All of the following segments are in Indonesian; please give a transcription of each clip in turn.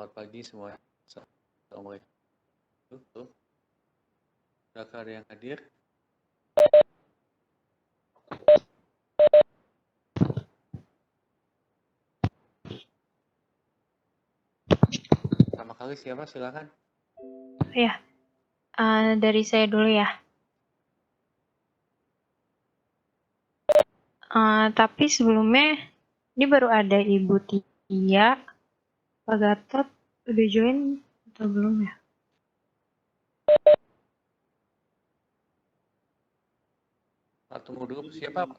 Selamat pagi semua. Assalamualaikum. Tuh, apakah ada yang hadir? Pertama kali siapa? Silakan. Ya, dari saya dulu ya. Tapi sebelumnya, ini baru ada Ibu Tia, Pak Gatot, udah join atau belum ya? Tunggu dulu. Siapa?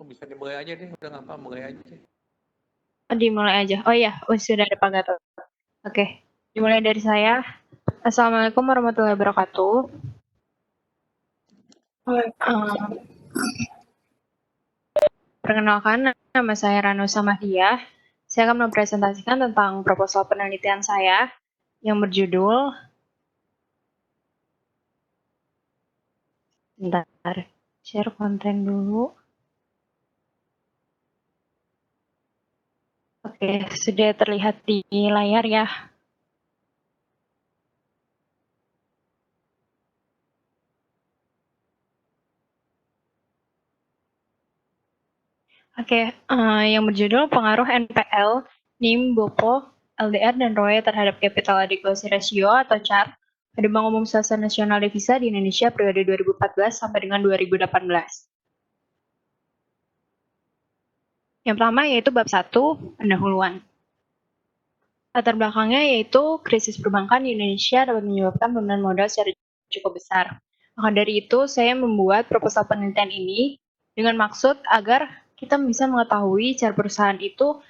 Bisa dimulai aja deh. Udah ngapa? Mulai aja. Dimulai aja. Oh iya, sudah ada Pak Gatot. Oke, dimulai dari saya. Assalamualaikum warahmatullahi wabarakatuh. Perkenalkan, nama saya Rano Samahdia. Saya akan mempresentasikan tentang proposal penelitian saya yang berjudul Bentar, share konten dulu. Oke, sudah terlihat di layar ya. Oke, yang berjudul Pengaruh NPL, NIM, BOPO, LDR, dan ROE terhadap Capital Adequacy Ratio atau CAR pada Bank Umum Swasta Nasional Devisa di Indonesia periode 2014 sampai dengan 2018. Yang pertama yaitu bab 1, pendahuluan. Latar belakangnya yaitu krisis perbankan di Indonesia dapat menyebabkan penurunan modal secara cukup besar. Maka dari itu, saya membuat proposal penelitian ini dengan maksud agar kita bisa mengetahui cara perusahaan itu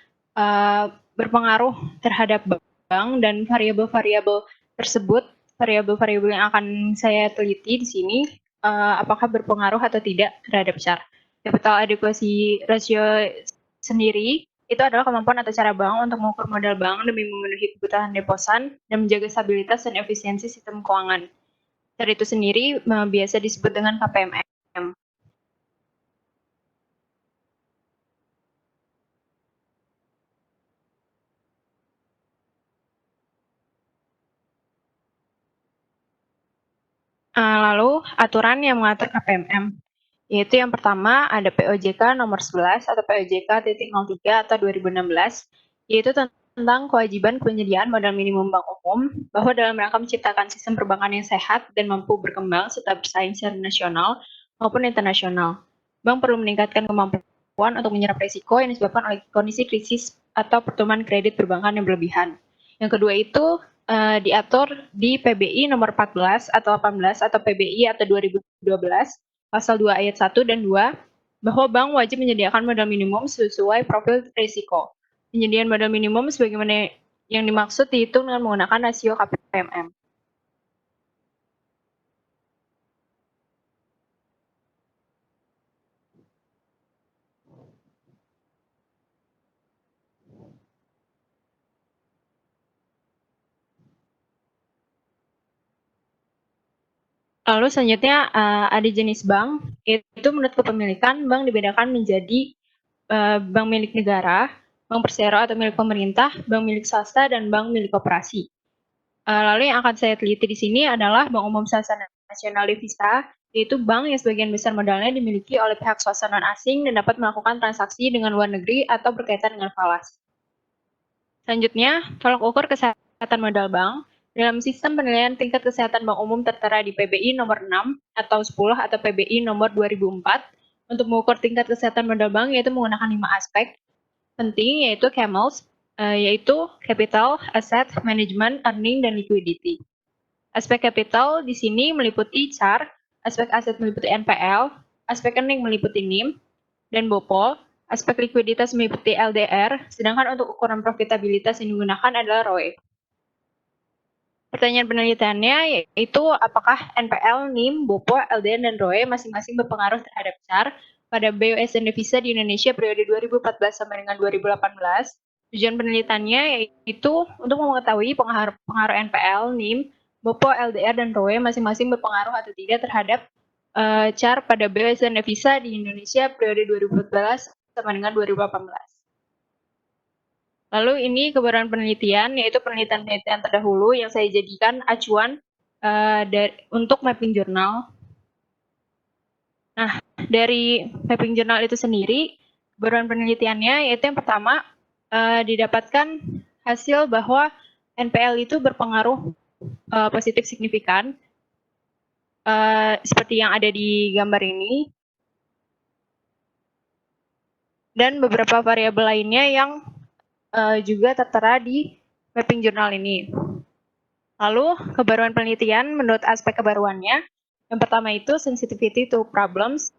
berpengaruh terhadap bank dan variabel-variabel tersebut, variabel-variabel yang akan saya teliti di sini, apakah berpengaruh atau tidak terhadap CAR. Capital Adequacy Ratio sendiri itu adalah kemampuan atau cara bank untuk mengukur modal bank demi memenuhi kebutuhan deposan dan menjaga stabilitas dan efisiensi sistem keuangan. Cara itu sendiri biasa disebut dengan KPMM. Lalu aturan yang mengatur KPMM, yaitu yang pertama ada POJK nomor 11 atau POJK.03 atau 2016, yaitu tentang kewajiban penyediaan modal minimum bank umum bahwa dalam rangka menciptakan sistem perbankan yang sehat dan mampu berkembang serta bersaing secara nasional maupun internasional. Bank perlu meningkatkan kemampuan untuk menyerap risiko yang disebabkan oleh kondisi krisis atau pertumbuhan kredit perbankan yang berlebihan. Yang kedua itu diatur di PBI nomor 14 atau 18 atau PBI atau 2012 pasal 2 ayat 1 dan 2 bahwa bank wajib menyediakan modal minimum sesuai profil risiko. Penyediaan modal minimum sebagaimana yang dimaksud dihitung dengan menggunakan rasio KPMM. Lalu selanjutnya ada jenis bank, yaitu menurut kepemilikan, bank dibedakan menjadi bank milik negara, bank persero atau milik pemerintah, bank milik swasta, dan bank milik koperasi. Lalu yang akan saya teliti di sini adalah Bank Umum Swasta Nasional Devisa, yaitu bank yang sebagian besar modalnya dimiliki oleh pihak swasta non-asing dan dapat melakukan transaksi dengan luar negeri atau berkaitan dengan falas. Selanjutnya, tolak ukur kesehatan modal bank. Dalam sistem penilaian tingkat kesehatan bank umum tertera di PBI nomor 6 atau 10 atau PBI nomor 2004 untuk mengukur tingkat kesehatan modal bank yaitu menggunakan 5 aspek penting yaitu CAMELS, yaitu capital, asset, management, earning, dan liquidity. Aspek capital di sini meliputi CAR, aspek aset meliputi NPL, aspek earning meliputi NIM, dan BOPO, aspek likuiditas meliputi LDR, sedangkan untuk ukuran profitabilitas yang digunakan adalah ROE. Pertanyaan penelitiannya yaitu apakah NPL, NIM, BOPO, LDR, dan ROE masing-masing berpengaruh terhadap CAR pada BUMN Devisa di Indonesia periode 2014 sampai dengan 2018. Tujuan penelitiannya yaitu untuk mengetahui pengaruh NPL, NIM, BOPO, LDR, dan ROE masing-masing berpengaruh atau tidak terhadap CAR pada BUMN Devisa di Indonesia periode 2014 sampai dengan 2018. Lalu ini kebaruan penelitian, yaitu penelitian-penelitian terdahulu yang saya jadikan acuan untuk mapping jurnal. Nah, dari mapping jurnal itu sendiri, kebaruan penelitiannya yaitu yang pertama, didapatkan hasil bahwa NPL itu berpengaruh positif signifikan, seperti yang ada di gambar ini, dan beberapa variabel lainnya yang juga tertera di mapping jurnal ini. Lalu, kebaruan penelitian menurut aspek kebaruannya, yang pertama itu sensitivity to problems.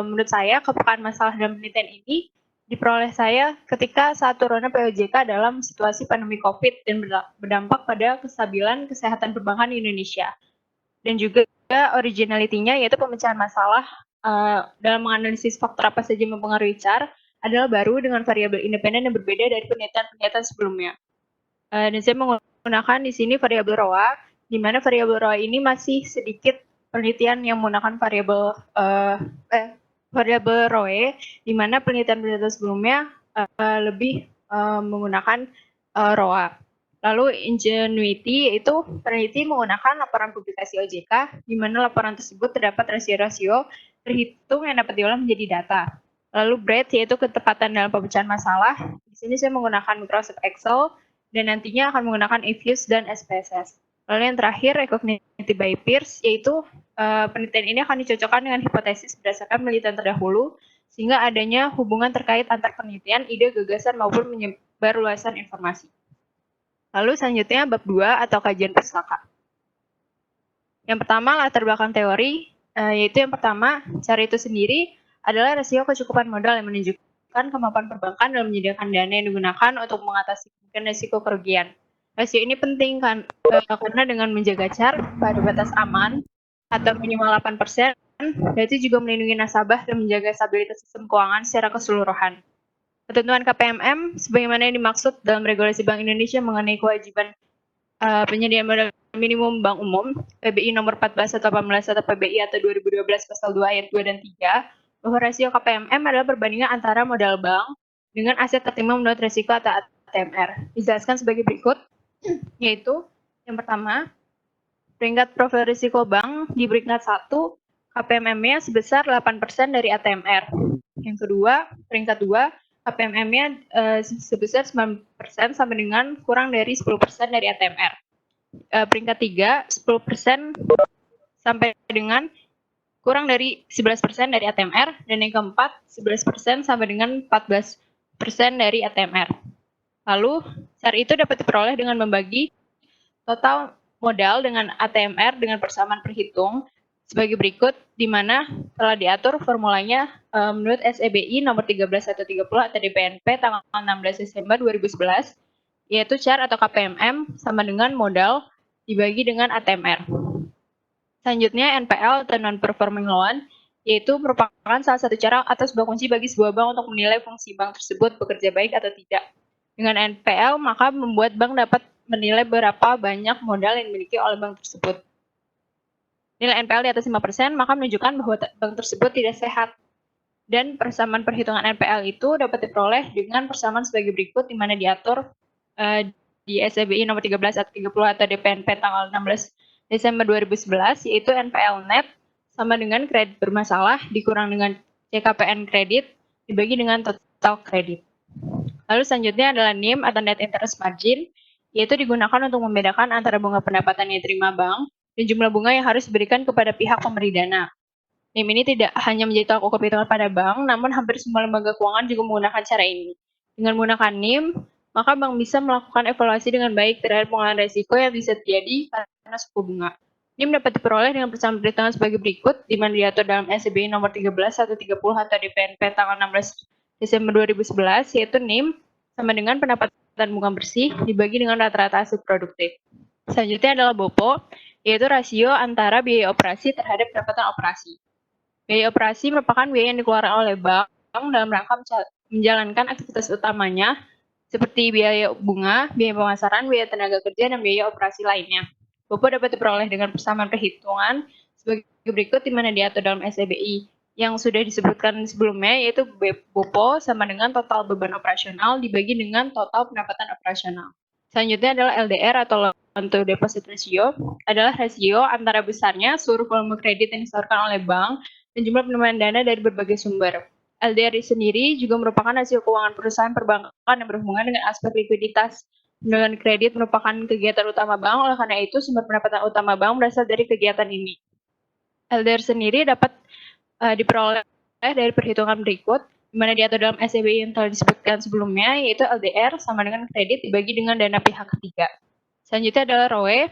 Menurut saya, kepekaan masalah dalam penelitian ini diperoleh saya ketika saat turunnya POJK dalam situasi pandemi COVID dan berdampak pada kestabilan kesehatan perbankan di Indonesia. Dan juga originality-nya yaitu pemecahan masalah dalam menganalisis faktor apa saja yang mempengaruhi CAR adalah baru dengan variabel independen yang berbeda dari penelitian-penelitian sebelumnya. Dan saya menggunakan di sini variabel ROA, di mana variabel ROA ini masih sedikit penelitian yang menggunakan variabel ROE, di mana penelitian-penelitian sebelumnya lebih menggunakan ROA. Lalu ingenuity yaitu peneliti menggunakan laporan publikasi OJK, di mana laporan tersebut terdapat rasio-rasio terhitung yang dapat diolah menjadi data. Lalu breadth yaitu ketepatan dalam pemecahan masalah. Di sini saya menggunakan Microsoft Excel dan nantinya akan menggunakan EViews dan SPSS. Lalu yang terakhir recognitive by peers yaitu penelitian ini akan dicocokkan dengan hipotesis berdasarkan penelitian terdahulu sehingga adanya hubungan terkait antar penelitian, ide, gagasan maupun menyebarluasan informasi. Lalu selanjutnya bab 2 atau kajian pustaka. Yang pertama latar belakang teori, yaitu yang pertama cara itu sendiri adalah rasio kecukupan modal yang menunjukkan kemampuan perbankan dalam menyediakan dana yang digunakan untuk mengatasi risiko kerugian. Rasio ini penting karena dengan menjaga CAR pada batas aman atau minimal 8%, berarti juga melindungi nasabah dan menjaga stabilitas sistem keuangan secara keseluruhan. Ketentuan KPMM, sebagaimana yang dimaksud dalam regulasi Bank Indonesia mengenai kewajiban penyediaan modal minimum bank umum, PBI nomor 14 atau 18 atau PBI atau 2012 pasal 2 ayat 2 dan 3, bahwa rasio KPMM adalah perbandingan antara modal bank dengan aset tertimbang menurut risiko atau ATMR. Dijelaskan sebagai berikut, yaitu yang pertama, peringkat profil risiko bank di peringkat 1, KPMM-nya sebesar 8% dari ATMR. Yang kedua, peringkat 2, KPMM-nya sebesar 9% sampai dengan kurang dari 10% dari ATMR. Peringkat 3, 10% sampai dengan kurang dari 11% dari ATMR. Dan yang keempat, 11% sampai dengan 14% dari ATMR. Lalu, CAR itu dapat diperoleh dengan membagi total modal dengan ATMR dengan persamaan perhitung sebagai berikut, di mana telah diatur formulanya menurut SEBI nomor 13/130 atau DPNP tanggal 16 Desember 2011, yaitu CAR atau KPMM sama dengan modal dibagi dengan ATMR. Selanjutnya NPL atau non-performing loan, yaitu merupakan salah satu cara atau sebuah kunci bagi sebuah bank untuk menilai fungsi bank tersebut bekerja baik atau tidak. Dengan NPL, maka membuat bank dapat menilai berapa banyak modal yang dimiliki oleh bank tersebut. Nilai NPL di atas 5%, maka menunjukkan bahwa bank tersebut tidak sehat. Dan persamaan perhitungan NPL itu dapat diperoleh dengan persamaan sebagai berikut, di mana diatur di SEBI nomor 13/30 atau DPNP tanggal 16 Desember 2011, yaitu NPL net sama dengan kredit bermasalah dikurang dengan CKPN kredit dibagi dengan total kredit. Lalu selanjutnya adalah NIM atau net interest margin, yaitu digunakan untuk membedakan antara bunga pendapatan yang diterima bank dan jumlah bunga yang harus diberikan kepada pihak pemberi dana. NIM ini tidak hanya menjadi tolak ukur perhitungan pada bank, namun hampir semua lembaga keuangan juga menggunakan cara ini. Dengan menggunakan NIM, maka bank bisa melakukan evaluasi dengan baik terhadap pengelolaan risiko yang bisa terjadi karena suku bunga. NIM dapat diperoleh dengan persamaan perhitungan sebagai berikut, di mana diatur dalam SEBI nomor 13/130 atau DPNP tanggal 16 Desember 2011, yaitu NIM sama dengan pendapatan bunga bersih dibagi dengan rata-rata hasil produktif. Selanjutnya adalah BOPO, yaitu rasio antara biaya operasi terhadap pendapatan operasi. Biaya operasi merupakan biaya yang dikeluarkan oleh bank dalam rangka menjalankan aktivitas utamanya, seperti biaya bunga, biaya pemasaran, biaya tenaga kerja, dan biaya operasi lainnya. BOPO dapat diperoleh dengan persamaan perhitungan sebagai berikut, di mana diatur dalam SEBI, yang sudah disebutkan sebelumnya, yaitu BOPO sama dengan total beban operasional dibagi dengan total pendapatan operasional. Selanjutnya adalah LDR atau loan to deposit ratio, adalah rasio antara besarnya seluruh volume kredit yang disetorkan oleh bank dan jumlah penerimaan dana dari berbagai sumber. LDR sendiri juga merupakan hasil keuangan perusahaan perbankan yang berhubungan dengan aspek likuiditas. Penjualan kredit merupakan kegiatan utama bank, oleh karena itu sumber pendapatan utama bank berasal dari kegiatan ini. LDR sendiri dapat diperoleh dari perhitungan berikut, di mana diatur dalam SEBI yang telah disebutkan sebelumnya, yaitu LDR sama dengan kredit dibagi dengan dana pihak ketiga. Selanjutnya adalah ROE.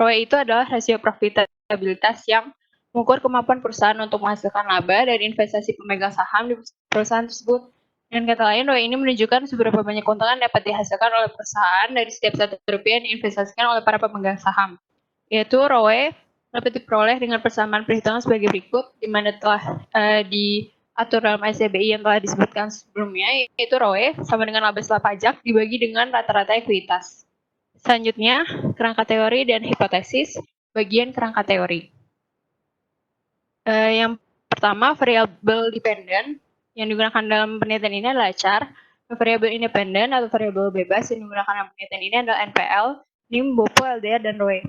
ROE itu adalah rasio profitabilitas yang mengukur kemampuan perusahaan untuk menghasilkan laba dari investasi pemegang saham di perusahaan tersebut. Dengan kata lain, ROE ini menunjukkan seberapa banyak keuntungan dapat dihasilkan oleh perusahaan dari setiap satu rupiah yang diinvestasikan oleh para pemegang saham. Yaitu ROE dapat diperoleh dengan persamaan perhitungan sebagai berikut, di mana telah diatur dalam SCBI yang telah disebutkan sebelumnya, yaitu ROE sama dengan laba setelah pajak dibagi dengan rata-rata ekuitas. Selanjutnya, kerangka teori dan hipotesis, bagian kerangka teori. Yang pertama, variabel dependent yang digunakan dalam penelitian ini adalah CHAR. Variabel independen atau variabel bebas yang digunakan dalam penelitian ini adalah NPL, NIM, BOPO, LDR, dan ROE.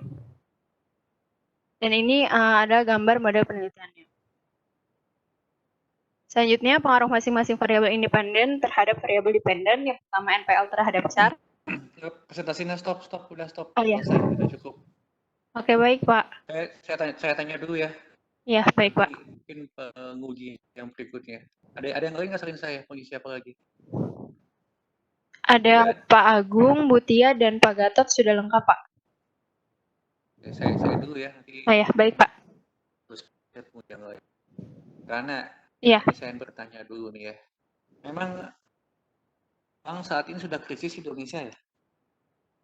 Dan ini ada gambar model penelitiannya. Selanjutnya, pengaruh masing-masing variabel independen terhadap variabel dependen. Yang pertama, NPL terhadap CHAR. Presentasinya stop, udah stop. Oh iya. Selesai, udah cukup. Oke, baik Pak. Saya tanya dulu ya. Iya, baik Pak. Mungkin penguji yang berikutnya. Ada yang lain nggak selain saya? Penguji siapa lagi? Ada Pak Agung, Butia, dan Pak Gatot sudah lengkap Pak. Saya dulu ya. Nanti oh ya, baik Pak. terus yang lain. Karena Iya. saya bertanya dulu nih ya. Memang Bang saat ini sudah krisis Indonesia ya?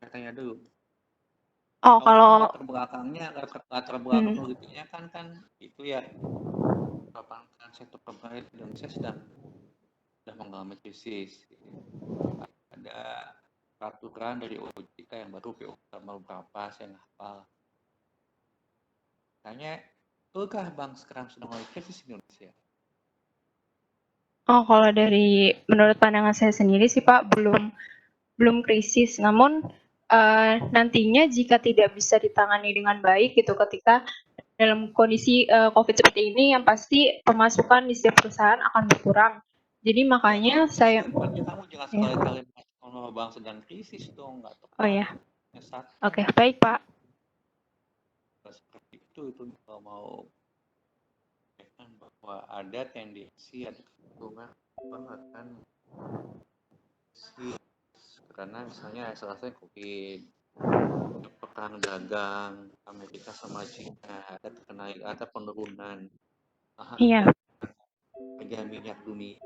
Saya tanya dulu. Oh, kalau latar belakang politiknya kan itu ya, perbankan sektor perbankan Indonesia sudah mengalami krisis. Ada peraturan dari OJK yang baru beberapa saya nggak hafal. Tanya, betulkah Bang sekarang sudah mulai krisis Indonesia? Oh, kalau dari menurut pandangan saya sendiri sih Pak belum krisis. Namun nantinya jika tidak bisa ditangani dengan baik gitu ketika dalam kondisi COVID seperti ini, yang pasti pemasukan di setiap perusahaan akan berkurang. Jadi makanya saya. Kamu jangan sekali-kali kalau Bang sedang krisis dong, nggak tepat. Oh ya. Oke, baik Pak. Seperti itu kalau mau bahwa ada tendensi ada kecenderungan banget kan sih, karena misalnya selesai COVID, perang dagang Amerika sama China, ada penurunan harga minyak dunia.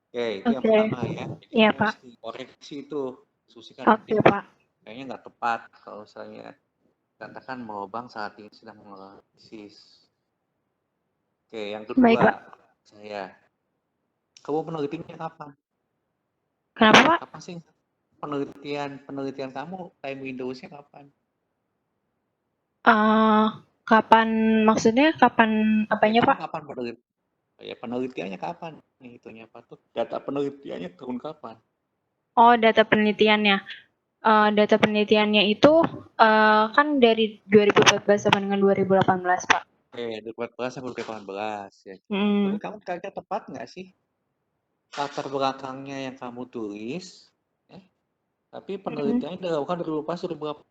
Oke, itu yang pertama ya. Jadi iya, Pak. Koreksi itu, Oke, Pak. Kayaknya nggak tepat kalau saya katakan bahwa Bang saat ini sedang mengalami krisis. Oke, yang kedua, baik, Pak. Kamu penelitiannya kapan? Kenapa, Pak? Kapan sih penelitian kamu time Windows-nya kapan? Kapan maksudnya kapan apanya, Pak? Kapan penelitiannya kapan? Nih itunya apa tuh? Data penelitiannya tahun kapan? Oh, data penelitiannya. Data penelitiannya itu kan dari 2014 sampai dengan 2018, Pak. 2014 sampai 2018 ya. Tapi kamu kira-kira tepat nggak sih latar belakangnya yang kamu tulis? Tapi penelitiannya dilakukan dari 2018.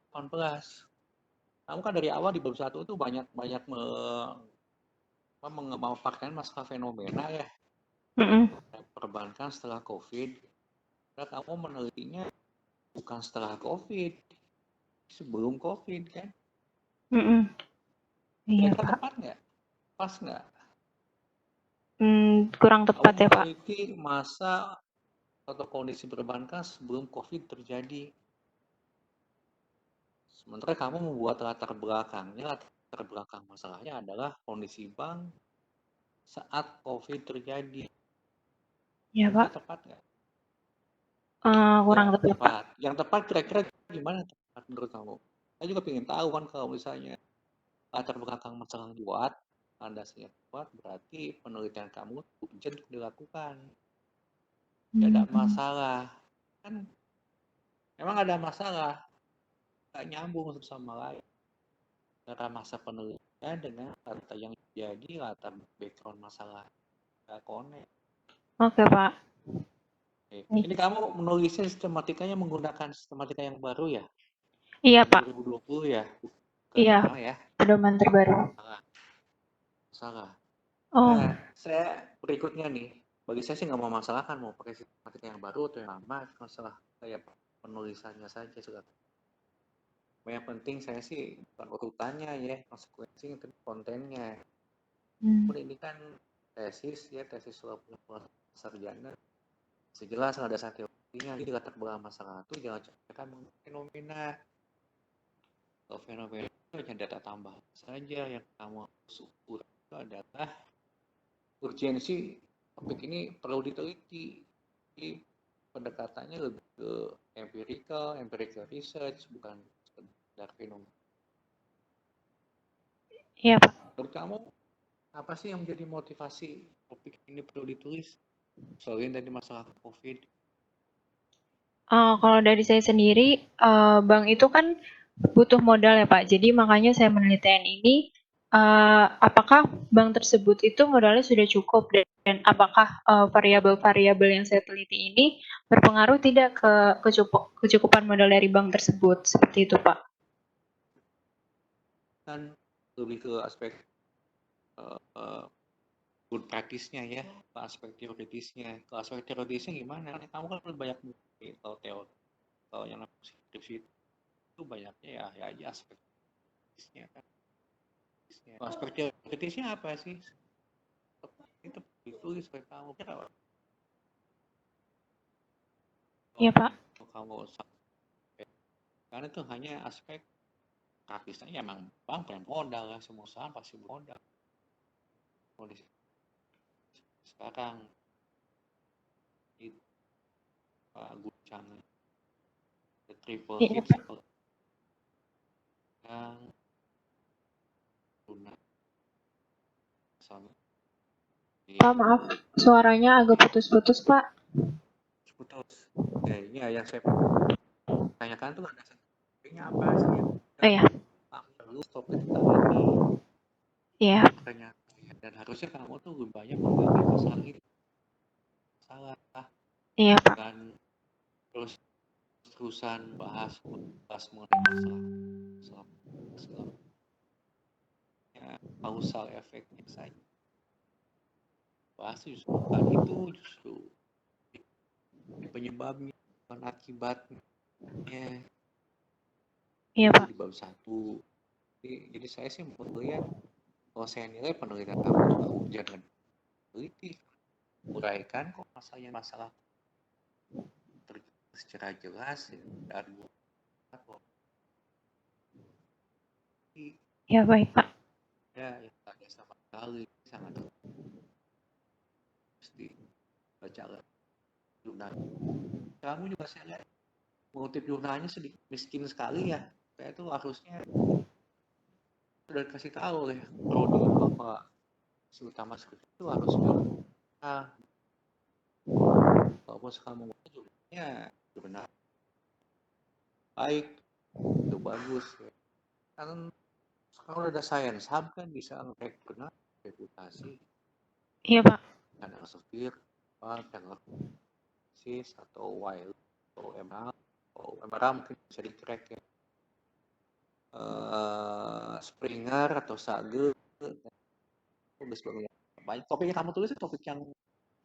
Kamu kan dari awal di bab 1 itu banyak memaparkan masalah fenomena ya. Perbankan setelah COVID. Nah, kamu menelitinya bukan setelah COVID, sebelum COVID kan? Iya, Pak. Tepat nggak? Pas nggak? Kurang tepat ya, Pak. Meneliti masa atau kondisi perbankan sebelum COVID terjadi. Sementara kamu membuat latar belakang masalahnya adalah kondisi bank saat COVID terjadi. Iya, Pak. Tepat nggak? Kurang tepat, Pak. Yang tepat kira-kira gimana menurut kamu? Saya juga pengen tahu kan kalau misalnya latar belakang masalah dibuat, landasnya kuat, berarti penelitian kamu urgent dilakukan. Tidak ada masalah. Kan memang ada masalah, nggak nyambung satu sama lain. Cara masa penelitian dengan data yang jadi latar background masalah nggak connect. Oke, Pak. Ini kamu menulisnya sistematikanya menggunakan sistematika yang baru ya? Iya, Pak. 2020 ya? Iya, Ya? pedoman terbaru. Salah. Oh, Nah, saya berikutnya nih, bagi saya sih nggak mau masalah kan mau pakai sistematika yang baru atau yang lama, masalah kayak penulisannya saja sudah. Yang penting saya sih bukan urutannya ya, konsekuensi tapi kontennya. Ini kan tesis ya, tesis surat sarjana. Sejelas ada dasar teorinya, jadi latar belakang masalah itu jangan ceritakan fenomena. Kalau fenomena itu hanya data tambah saja, yang kamu harus ukur itu adalah urgensi topik ini perlu diteliti. Jadi pendekatannya lebih ke empirical research, bukan sekedar fenomena. iya, Pak. Menurut kamu apa sih yang menjadi motivasi topik ini perlu ditulis selain dari masalah COVID? Kalau dari saya sendiri, bank itu kan butuh modal ya, Pak. Jadi makanya saya menelitikan ini, apakah bank tersebut itu modalnya sudah cukup dan apakah variabel-variabel yang saya teliti ini berpengaruh tidak ke kecukupan modal dari bank tersebut, seperti itu, Pak. Kan lebih ke aspek good practice-nya ya, ke aspek teoritisnya. Ke aspek teoritisnya gimana? Kamu kan lebih banyak bukti kalau teori. Kalau yang skripsi itu banyaknya ya aja aspek teoritisnya kan. Aspek teoritisnya apa sih? Itu ditulis oleh kamu kira. Iya, Pak. Kalau karena itu hanya aspek praktisnya ya emang bank punya modal lah, semua usaha pasti modal. Sekarang itu guncang the triple Iya, hits Pak. yang lunak sama Pak, maaf, suaranya agak putus-putus, Pak. putus. Ya ini yang saya tanyakan tuh ada topiknya apa sih yang Iya. perlu topik tentang ini. Iya. Makanya dan harusnya kamu tuh lebih banyak menggali masalah ini. Salah Iya, Pak. bukan terusan bahas mengenai masalah causal efeknya saja. Bahas justru penyebabnya bukan akibatnya. Iya, Itu Pak. di bab 1. Jadi saya sih melihat kalau saya nilai penelitian kamu juga jangan teliti, uraikan kok masalah secara jelas ya, argumen. Ya, baik, Pak. Ya, yang ada sama sekali sangat mesti baca jurnal. Kamu juga saya lihat mengutip jurnalnya sedikit miskin sekali ya. Saya tuh harusnya sudah dikasih tahu oleh prodi bahwa utama skripsi itu harus walaupun kamu jurnalnya jurnal baik itu bagus ya. Kan kalau ada science hub kan bisa nge-hack jurnal reputasi. Iya, Pak. Kan Elsevier, Pengusis atau Wild atau MRA mungkin bisa di-track ya. Springer atau Sage tulis banyak topik yang kamu tulis topik yang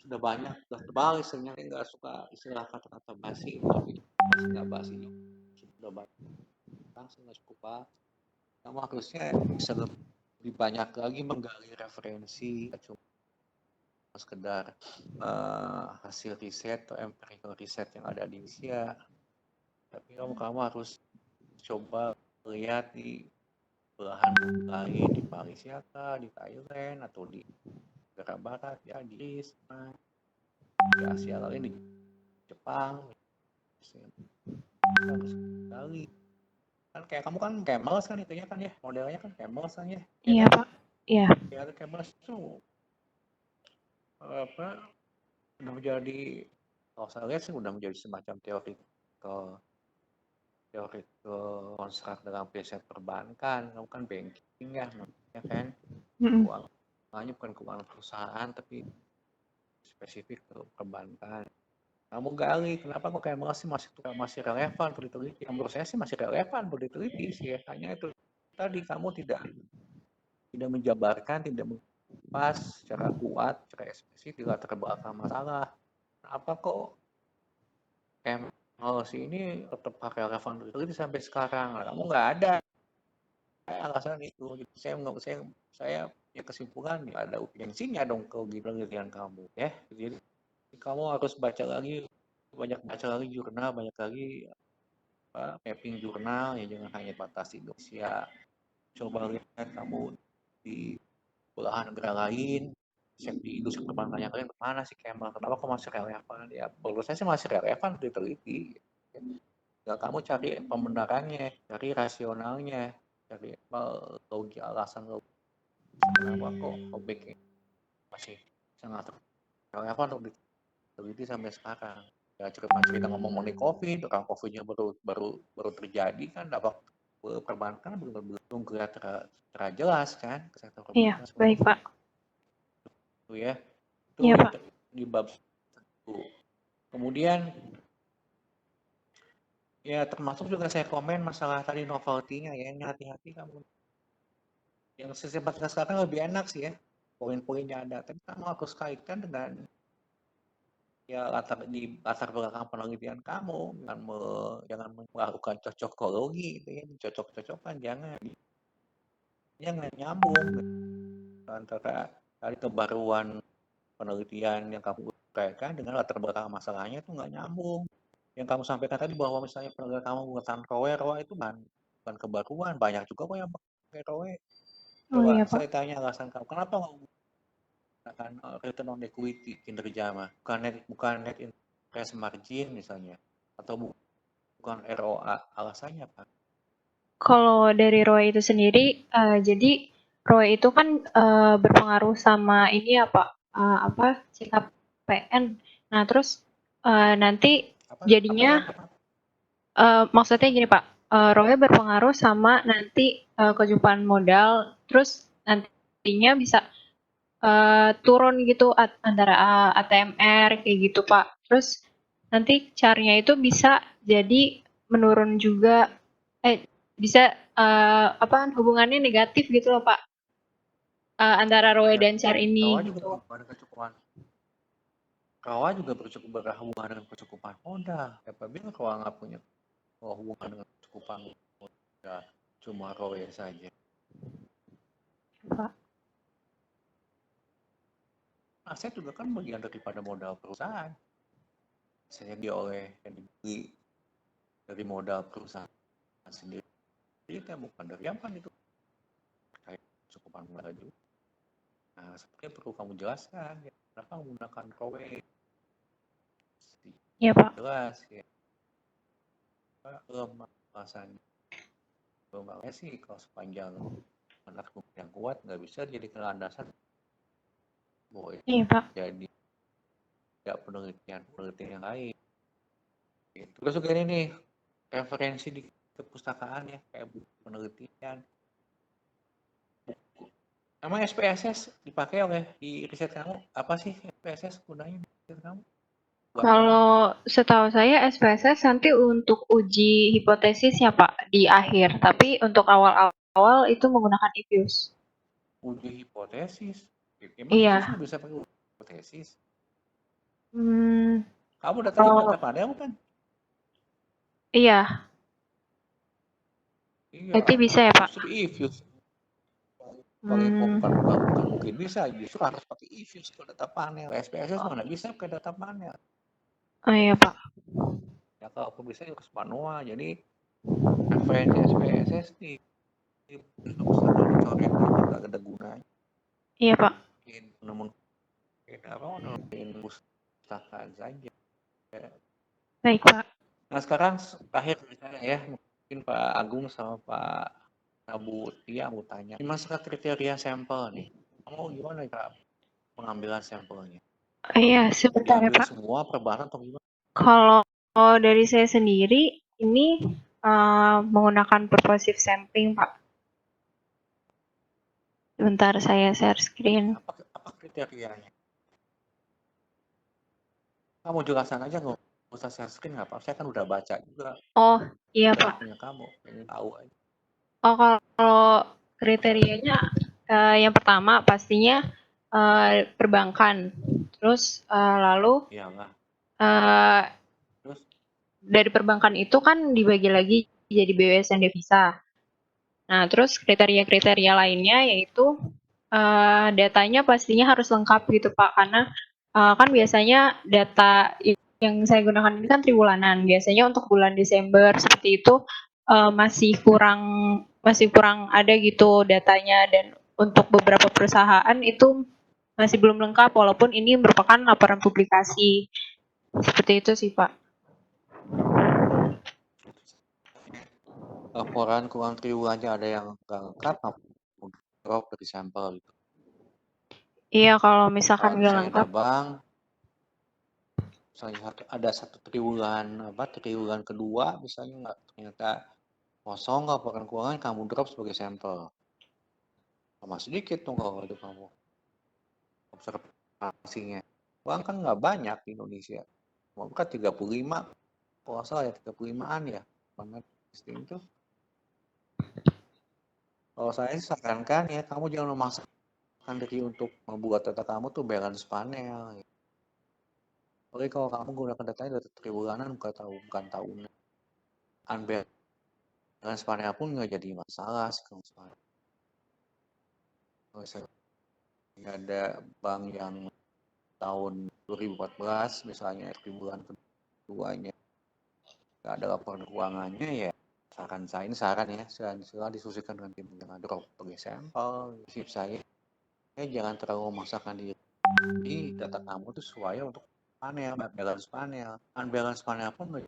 sudah banyak sudah tebal sebenarnya nggak suka istilah kata-kata basi tapi nggak basi sudah banyak langsung nggak cukup pak. Kamu harusnya bisa lebih banyak lagi menggali referensi cuma sekedar hasil riset atau empirical riset yang ada di Indonesia, tapi kamu harus coba lihat di belahan lain di Malaysia di Thailand atau di negara barat ya di Asia lain di Jepang harus sekali kan kayak kamu kan camels kan itunya kan ya modelnya kan camels kan ya Iya, kan? Pak. Iya. Ya Kemas tuh apa udah menjadi, kalau saya lihat sih udah menjadi semacam teori ke konstruk dalam riset perbankan. Kamu kan banking ya, namanya kan Mm-mm. keuangannya bukan keuangan perusahaan tapi spesifik ke perbankan. Kamu gali kenapa kok kayak masih relevan untuk diteliti? Menurut saya sih masih relevan untuk diteliti sih ya. Hanya itu tadi kamu tidak menjabarkan, tidak mengupas secara kuat, secara spesifik latar belakang masalah. Apa kok MLC ini tetap relevan untuk diteliti sampai sekarang? Nah, kamu nggak ada alasan itu. Jadi saya ya kesimpulan ya ada urgensinya dong kalau gitu penelitian kamu ya. Jadi kamu harus baca lagi, banyak baca lagi jurnal, banyak lagi mapping jurnal ya, jangan hanya batasi Indonesia. Coba lihat kamu di belahan negara lain, cek di industri perbankan yang lain kemana sih Kemal, kenapa kok masih relevan? Ya menurut saya sih masih relevan diteliti. Ya, kamu cari pembenarannya, cari rasionalnya, cari logi alasan lo kenapa kok objeknya masih sangat relevan untuk diteliti sampai sekarang. Ya cerita ngomong mengenai COVID, orang COVID-nya baru terjadi kan, dampak perbankan belum kelihatan secara jelas kan, kesehatan Iya, perbankan seperti baik, Pak. itu ya. Itu Iya, Pak. di bab 1. Kemudian ya termasuk juga saya komen masalah tadi novelty-nya ya, ini hati-hati kamu. Yang sistem sekarang lebih enak sih ya, poin-poinnya ada, tapi kamu harus kaitkan dengan ya latar belakang penelitian kamu, jangan melakukan cocokologi gitu ya, cocok-cocokan jangan nyambung antara tadi kebaruan penelitian yang kamu uraikan dengan latar belakang masalahnya itu nggak nyambung. Yang kamu sampaikan tadi bahwa misalnya penelitian kamu menggunakan roe itu bukan kebaruan, banyak juga kok yang pakai roe. Oh Coba iya, Pak. saya tanya alasan kamu, kenapa nggak menggunakan return on equity kinerja mah, bukan net interest margin misalnya, atau bukan ROA, alasannya Pak? Kalau dari ROE itu sendiri, jadi ROE itu kan berpengaruh sama ini ya Pak, apa CKPN. Nah terus nanti Apa jadinya KPN? maksudnya gini Pak, ROE berpengaruh sama nanti kejumpaaan modal, terus nantinya bisa turun gitu antara ATMR kayak gitu Pak. Terus nanti caranya itu bisa jadi menurun juga, bisa apa hubungannya negatif gitu loh Pak, antara ROE Ya, dan CAR ROA ini juga gitu. berhubungan dengan kecukupan. ROA juga berhubungan dengan kecukupan modal. Apabila ROA nggak punya hubungan dengan kecukupan modal, cuma ROE saja. Pak. Aset juga kan bagian daripada modal perusahaan. Aset yang dibeli dari modal perusahaan sendiri, itu bukan dari apa itu kayak kecukupan modal juga. Nah, sepertinya perlu kamu jelaskan ya, kenapa menggunakan ROE. Iya Pak. Jelas ya. Belum alasan belum sih kalau sepanjang anak yang kuat nggak bisa jadi landasan bahwa Iya Pak. jadi tidak penelitian yang lain. Terus juga ini nih referensi di perpustakaan ya, kayak buku penelitian. Emang SPSS dipakai di riset kamu? Apa sih SPSS gunanya di riset kamu? Kalau setahu saya SPSS nanti untuk uji hipotesisnya Pak di akhir, tapi untuk awal-awal itu menggunakan IPUS. Uji hipotesis. Emang IPUS Iya. nggak bisa pakai hipotesis? Hmm, Kamu datangnya data kalau panel kan? iya, Iya, berarti bisa ya Pak. justru IPUS paling Hmm, bukan mungkin bisa, justru harus pakai IPUS ke data panel. SPSS mana bisa ke data panel. oh iya Pak. Ya kalau aku bisa harus manual. Jadi referensi SPSS di perpustakaan dicoret aja, nggak ada gunanya. Iya Pak. Namun nemuin perpustakaan saja. Baik Pak. Nah sekarang terakhir ya, mungkin Pak Agung sama Pak Bu Tia mau tanya, ini masalah kriteria sampel nih. Kamu gimana Kak pengambilan sampelnya? Iya, sebentar ya Diambil Pak. semua per barang atau gimana? Kalau dari saya sendiri, ini menggunakan purposive sampling Pak. Sebentar saya share screen. Apa kriterianya? Kamu jelasan aja nggak usah share screen nggak apa? Saya kan udah baca juga. Oh iya Pak. Punya kamu, pengen tahu aja. Oh kalau kriterianya yang pertama pastinya perbankan. Terus lalu Iyalah. Terus dari perbankan itu kan dibagi lagi jadi BWS dan devisa. Nah, terus kriteria-kriteria lainnya yaitu datanya pastinya harus lengkap gitu Pak, karena kan biasanya data yang saya gunakan ini kan triwulanan. Biasanya untuk bulan Desember seperti itu masih kurang ada gitu datanya, dan untuk beberapa perusahaan itu masih belum lengkap walaupun ini merupakan laporan publikasi. Seperti itu sih Pak. laporan keuangan triwulannya ada yang nggak lengkap, drop dari sampel gitu. Iya, kalau misalkan nggak Misalnya lengkap. ada bank, misalnya ada satu triwulan kedua, misalnya nggak, ternyata kosong laporan keuangan, kamu drop sebagai sampel. Sama sedikit tuh kalau itu kamu observasinya. Uang kan nggak banyak di Indonesia. Kan 35, kalau salah ya 35-an ya. Banget itu. Kalau saya sarankan ya, kamu jangan memaksakan diri untuk membuat data kamu tuh balance panel. Ya. Oke, kalau kamu gunakan datanya dari triwulanan bukan tahunan. Unbalance panel pun nggak jadi masalah sih kalau ada bank yang tahun 2014 misalnya triwulan keduanya nggak ada laporan keuangannya, ya saran ya, silakan diskusikan dengan tim yang drop sebagai sampel. Prinsip saya jangan terlalu memaksakan diri, data kamu tuh sesuai untuk panel, balance panel. Unbalance panel pun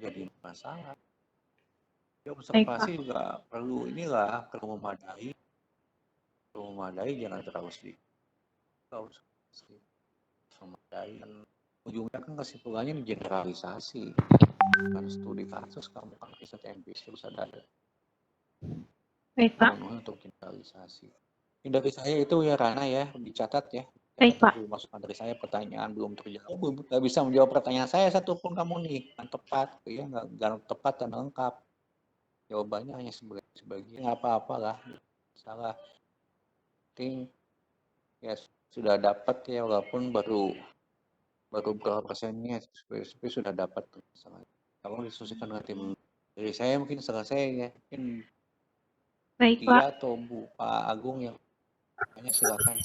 jadi masalah. Ya, observasi juga perlu memadai, jangan terlalu sedikit. Memadai, dan ujungnya kan kesimpulannya generalisasi. Kan studi kasus kamu kan riset empiris terus ada Baik Pak. untuk generalisasi. Ini dari saya itu ya Rana ya, dicatat ya. Baik Pak. Masukan dari saya, pertanyaan belum terjawab, nggak bisa menjawab pertanyaan saya satupun kamu nih, yang tepat ya, nggak tepat dan lengkap. Jawabannya hanya sebagian, nggak apa-apa lah, salah. Penting ya sudah dapat ya, walaupun baru berapa persennya, tapi sudah dapat. Kalau diskusikan dengan tim dari saya mungkin selesai ya, mungkin Baik Tia Pak. atau Pak Agung yang hanya silakan.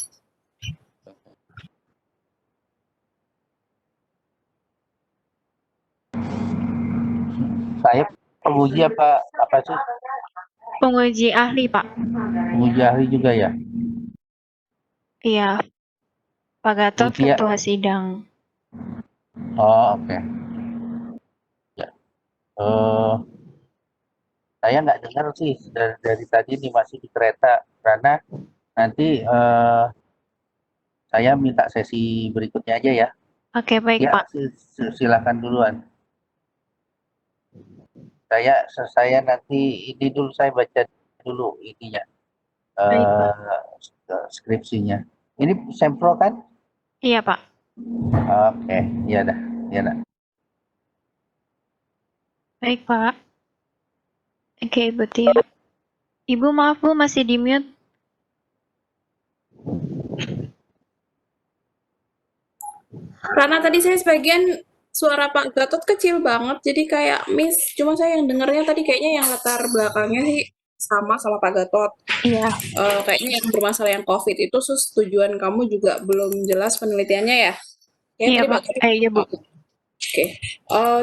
Saya penguji apa sih? Penguji ahli Pak. Penguji ahli juga ya? Iya. Pak Gatot ketua sidang. Oh oke. Ya. Saya nggak dengar sih dari tadi nih, masih di kereta, karena nanti saya minta sesi berikutnya aja ya. Oke, baik Ya, Pak. silakan duluan. Saya nanti ini dulu, saya baca dulu ininya, skripsinya. Ini sempro kan? Iya Pak. Oke, iya dah. Baik Pak. Oke, Ibu Tia. Ibu maaf Bu, masih di mute. Karena tadi saya sebagian suara Pak Gatot kecil banget, jadi kayak miss. Cuma saya yang dengarnya tadi kayaknya yang latar belakangnya sih sama Pak Gatot. Iya. Kayaknya yang bermasalah yang COVID itu, tujuan kamu juga belum jelas penelitiannya ya? Iya Pak. Iya Bu. Oke.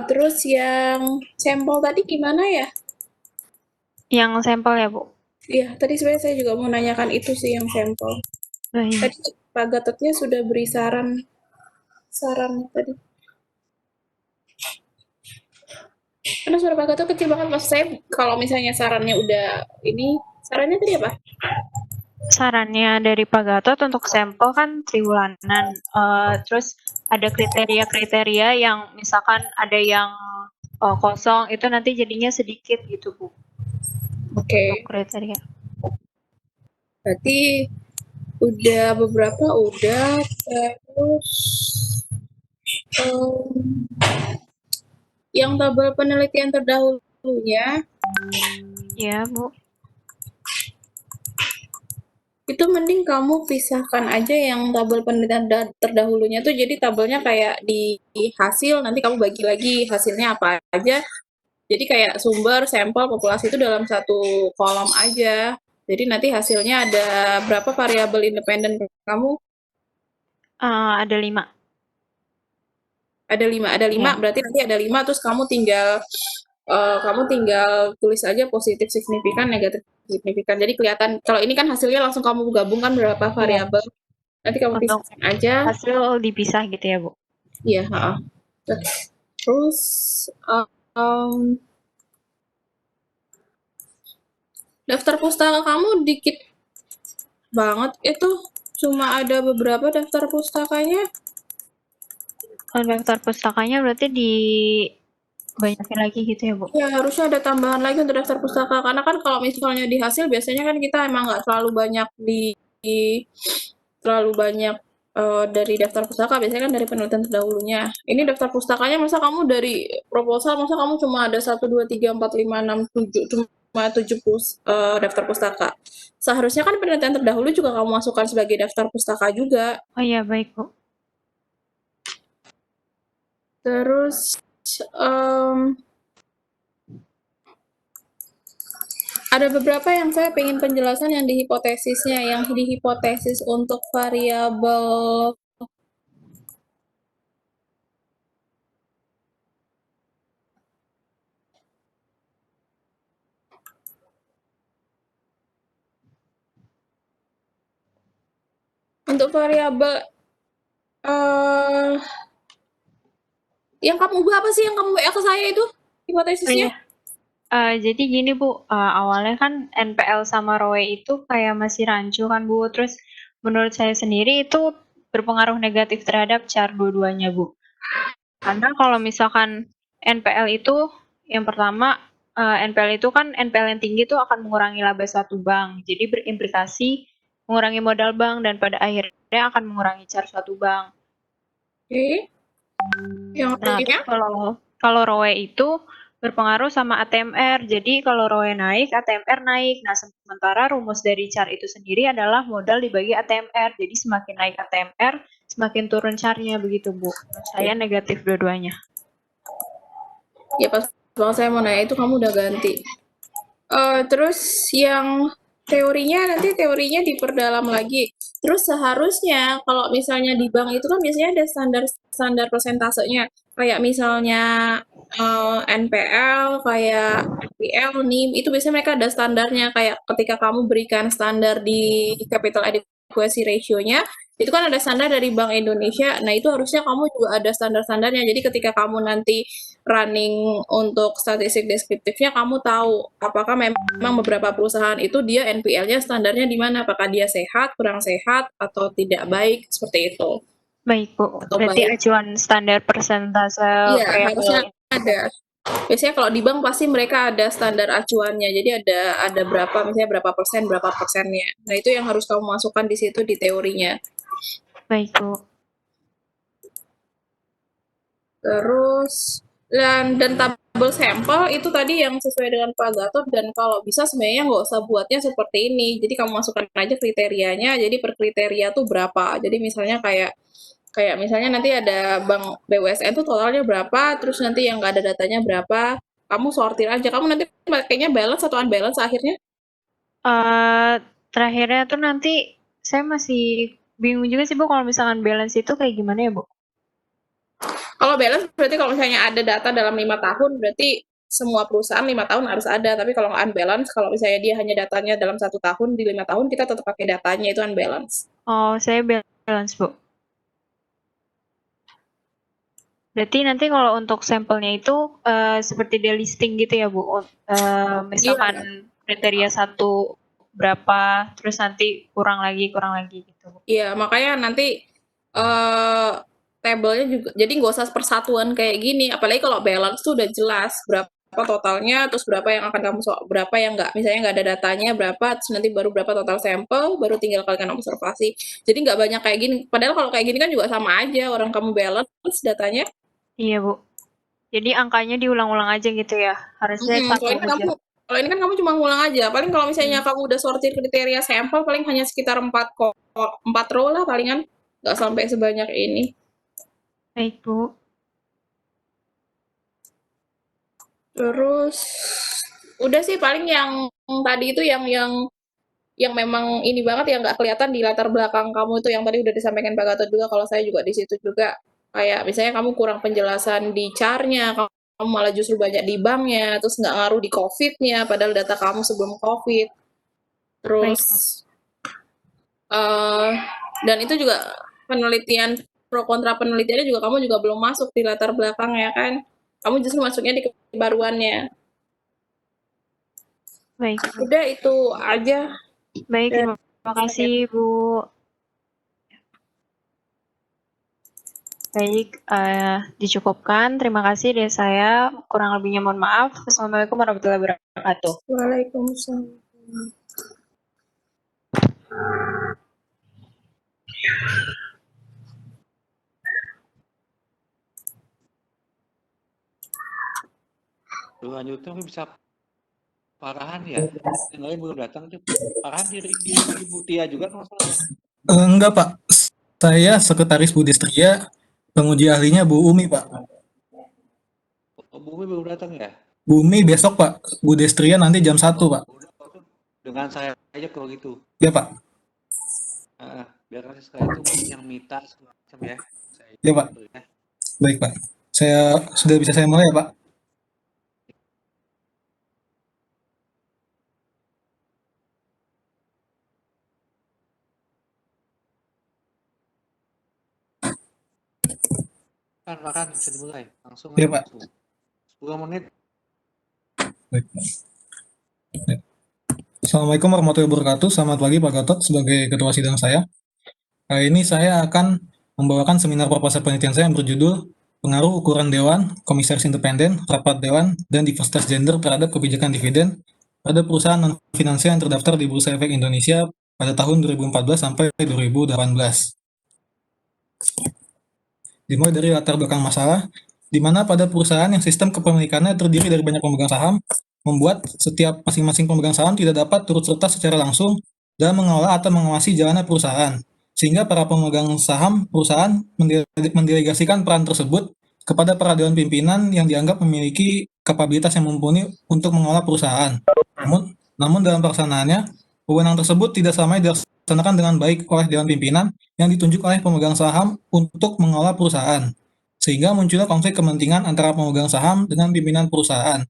Terus yang sampel tadi gimana ya? Yang sampel ya Bu? Iya, tadi sebenarnya saya juga mau nanyakan itu sih, yang sampel. Tadi Pak Gatotnya sudah beri saran tadi. Karena suara Pak Gatot kecil banget, mas saya kalau misalnya sarannya udah ini, Sarannya tadi apa? Sarannya dari Pak Gatot untuk sampel kan triwulanan. Terus ada kriteria-kriteria yang misalkan ada yang kosong itu nanti jadinya sedikit gitu Bu untuk Oke, kriteria. berarti udah beberapa udah, terus em, yang tabel penelitian terdahulunya Ya Bu. itu mending kamu pisahkan aja yang tabel penelitian terdahulunya tuh jadi tabelnya kayak di hasil nanti kamu bagi lagi hasilnya apa aja. Jadi kayak sumber, sampel, populasi itu dalam satu kolom aja. Jadi nanti hasilnya ada berapa variabel independen kamu? Ada 5. Ada lima, Ya. berarti nanti ada 5 terus kamu tinggal tulis aja positif signifikan, negatif signifikan. Jadi kelihatan kalau ini kan hasilnya langsung kamu gabungkan berapa Iya. variabel. Nanti kamu Untuk pisahkan aja. hasil dipisah gitu ya Bu. Iya, heeh. Terus um, daftar pustaka kamu dikit banget itu, cuma ada beberapa daftar pustakanya. Daftar pustakanya berarti dibanyakin lagi gitu ya Bu. Ya harusnya ada tambahan lagi untuk daftar pustaka karena kan kalau misalnya di hasil biasanya kan kita emang nggak terlalu banyak terlalu banyak dari daftar pustaka, biasanya kan dari penelitian terdahulunya. Ini daftar pustakanya masa kamu dari proposal masa kamu cuma ada 1 2 3 4 5 6 7 cuma 7 daftar pustaka. Seharusnya kan penelitian terdahulu juga kamu masukkan sebagai daftar pustaka juga. Oh iya baik Bu. Terus ada beberapa yang saya pengen penjelasan yang di hipotesisnya, yang di hipotesis untuk variabel untuk variabel yang kamu ubah apa sih yang kamu WA ke saya itu Oh hipotesisnya? iya. Jadi gini Bu, awalnya kan NPL sama ROE itu kayak masih rancu kan Bu, terus menurut saya sendiri itu berpengaruh negatif terhadap CHAR dua-duanya Bu. Karena kalau misalkan NPL itu yang pertama, NPL itu kan NPL yang tinggi itu akan mengurangi laba suatu bank, jadi berimplikasi mengurangi modal bank dan pada akhirnya akan mengurangi CHAR suatu bank. Oke. Yang Nah, lainnya? terus kalau ROE itu berpengaruh sama ATMR. Jadi kalau ROE naik, ATMR naik. Nah, sementara rumus dari CHAR itu sendiri adalah modal dibagi ATMR. Jadi semakin naik ATMR, semakin turun CHAR-nya begitu, Bu. Menurut saya negatif dua-duanya. Ya pas banget saya mau nanya itu kamu udah ganti. Terus yang teorinya diperdalam lagi. Terus seharusnya kalau misalnya di bank itu kan biasanya ada standar persentasenya. Kayak misalnya NPL, kayak NPL, NIM, itu biasanya mereka ada standarnya. Kayak ketika kamu berikan standar di capital adequacy ratio-nya, itu kan ada standar dari Bank Indonesia. Nah, itu harusnya kamu juga ada standar-standarnya. Jadi ketika kamu nanti running untuk statistik deskriptifnya, kamu tahu apakah memang beberapa perusahaan itu dia NPL-nya standarnya di mana, apakah dia sehat, kurang sehat, atau tidak baik, seperti itu. Baik, Bu. Atau Berarti baik. acuan standar persentase Iya, harusnya variabel. ada. Biasanya kalau di bank pasti mereka ada standar acuannya. Jadi ada berapa misalnya berapa persennya. Nah, itu yang harus kamu masukkan di situ di teorinya. Baik, Bu. Terus dan tabel sampel itu tadi yang sesuai dengan Pak Gatot, dan kalau bisa sebenarnya nggak usah buatnya seperti ini. Jadi kamu masukkan aja kriterianya. Jadi per kriteria tuh berapa. Jadi misalnya kayak kayak misalnya nanti ada bank BUSN tuh totalnya berapa, terus nanti yang nggak ada datanya berapa, kamu sortir aja. Kamu nanti pakainya balance atau unbalance akhirnya? Terakhirnya tuh nanti saya masih bingung juga sih Bu kalau misalkan balance itu kayak gimana ya Bu? Kalau balance berarti kalau misalnya ada data dalam 5 tahun, berarti semua perusahaan 5 tahun harus ada. Tapi kalau unbalance, kalau misalnya dia hanya datanya dalam 1 tahun, di 5 tahun kita tetap pakai datanya, itu unbalance. Oh, saya balance Bu. Berarti nanti kalau untuk sampelnya itu seperti delisting gitu ya Bu? Misalkan kriteria 1 berapa, terus nanti kurang lagi gitu. Iya, makanya nanti tabelnya juga, jadi nggak usah persatuan kayak gini. Apalagi kalau balance tuh udah jelas berapa totalnya, terus berapa yang akan kamu berapa yang nggak, misalnya nggak ada datanya berapa, terus nanti baru berapa total sampel, baru tinggal kalian observasi. Jadi nggak banyak kayak gini. Padahal kalau kayak gini kan juga sama aja, orang kamu balance datanya. Iya, Bu. Jadi angkanya diulang-ulang aja gitu ya. Harusnya satu aja. Kalau ini kan kamu cuma ngulang aja. Paling kalau misalnya kamu udah sortir kriteria sampel, paling hanya sekitar 4 row lah palingan. Nggak sampai sebanyak ini. Baik, Bu. Terus udah sih paling yang tadi itu yang memang ini banget, yang nggak kelihatan di latar belakang kamu itu, yang tadi udah disampaikan Pak Gatot juga, kalau saya juga di situ juga. Kayak misalnya kamu kurang penjelasan di CHAR-nya, kamu malah justru banyak di banknya, terus nggak ngaruh di COVID-nya, padahal data kamu sebelum COVID. Terus dan itu juga penelitian, pro kontra penelitiannya juga kamu juga belum masuk di latar belakang ya kan. Kamu justru masuknya di kebaruannya. Baik. Udah itu aja. Baik, terima kasih Bu. Baik, dicukupkan. Terima kasih dari saya. Kurang lebihnya mohon maaf. Assalamualaikum warahmatullahi wabarakatuh. Waalaikumsalam. Lanjutnya bisa Parahan ya? Yang lain belum datang tuh. Parahan di Bu Tia juga kalau salah. Enggak Pak, saya sekretaris Bu Destria, penguji ahlinya Bu Umi Pak. Oh, Bu Umi belum datang ya? Bu Umi besok Pak, Bu Destria nanti jam 1 Pak. Dengan saya aja kalau gitu. Ya Pak. Biar nanti sekali itu yang minta segala macam ya. Ya Pak. Ya. Baik Pak. Saya sudah bisa saya mulai ya Pak. Makan bisa dimulai langsung. Ya Pak. 10 menit. Baik. Assalamualaikum warahmatullahi wabarakatuh. Selamat pagi Pak Gatot sebagai ketua sidang saya. Kali ini saya akan membawakan seminar proposal penelitian saya yang berjudul Pengaruh Ukuran Dewan, Komisaris Independen, Rapat Dewan, dan Diversitas Gender terhadap Kebijakan Dividen pada perusahaan non-finansial yang terdaftar di Bursa Efek Indonesia pada tahun 2014 sampai 2018. Dimulai dari latar belakang masalah, di mana pada perusahaan yang sistem kepemilikannya terdiri dari banyak pemegang saham, membuat setiap masing-masing pemegang saham tidak dapat turut serta secara langsung dalam mengelola atau mengawasi jalannya perusahaan, sehingga para pemegang saham perusahaan mendelegasikan peran tersebut kepada para dewan pimpinan yang dianggap memiliki kapabilitas yang mumpuni untuk mengelola perusahaan. Namun dalam pelaksanaannya, wewenang tersebut tidak selamanya dilaksanakan dengan baik oleh dewan pimpinan yang ditunjuk oleh pemegang saham untuk mengelola perusahaan, sehingga munculnya konflik kepentingan antara pemegang saham dengan pimpinan perusahaan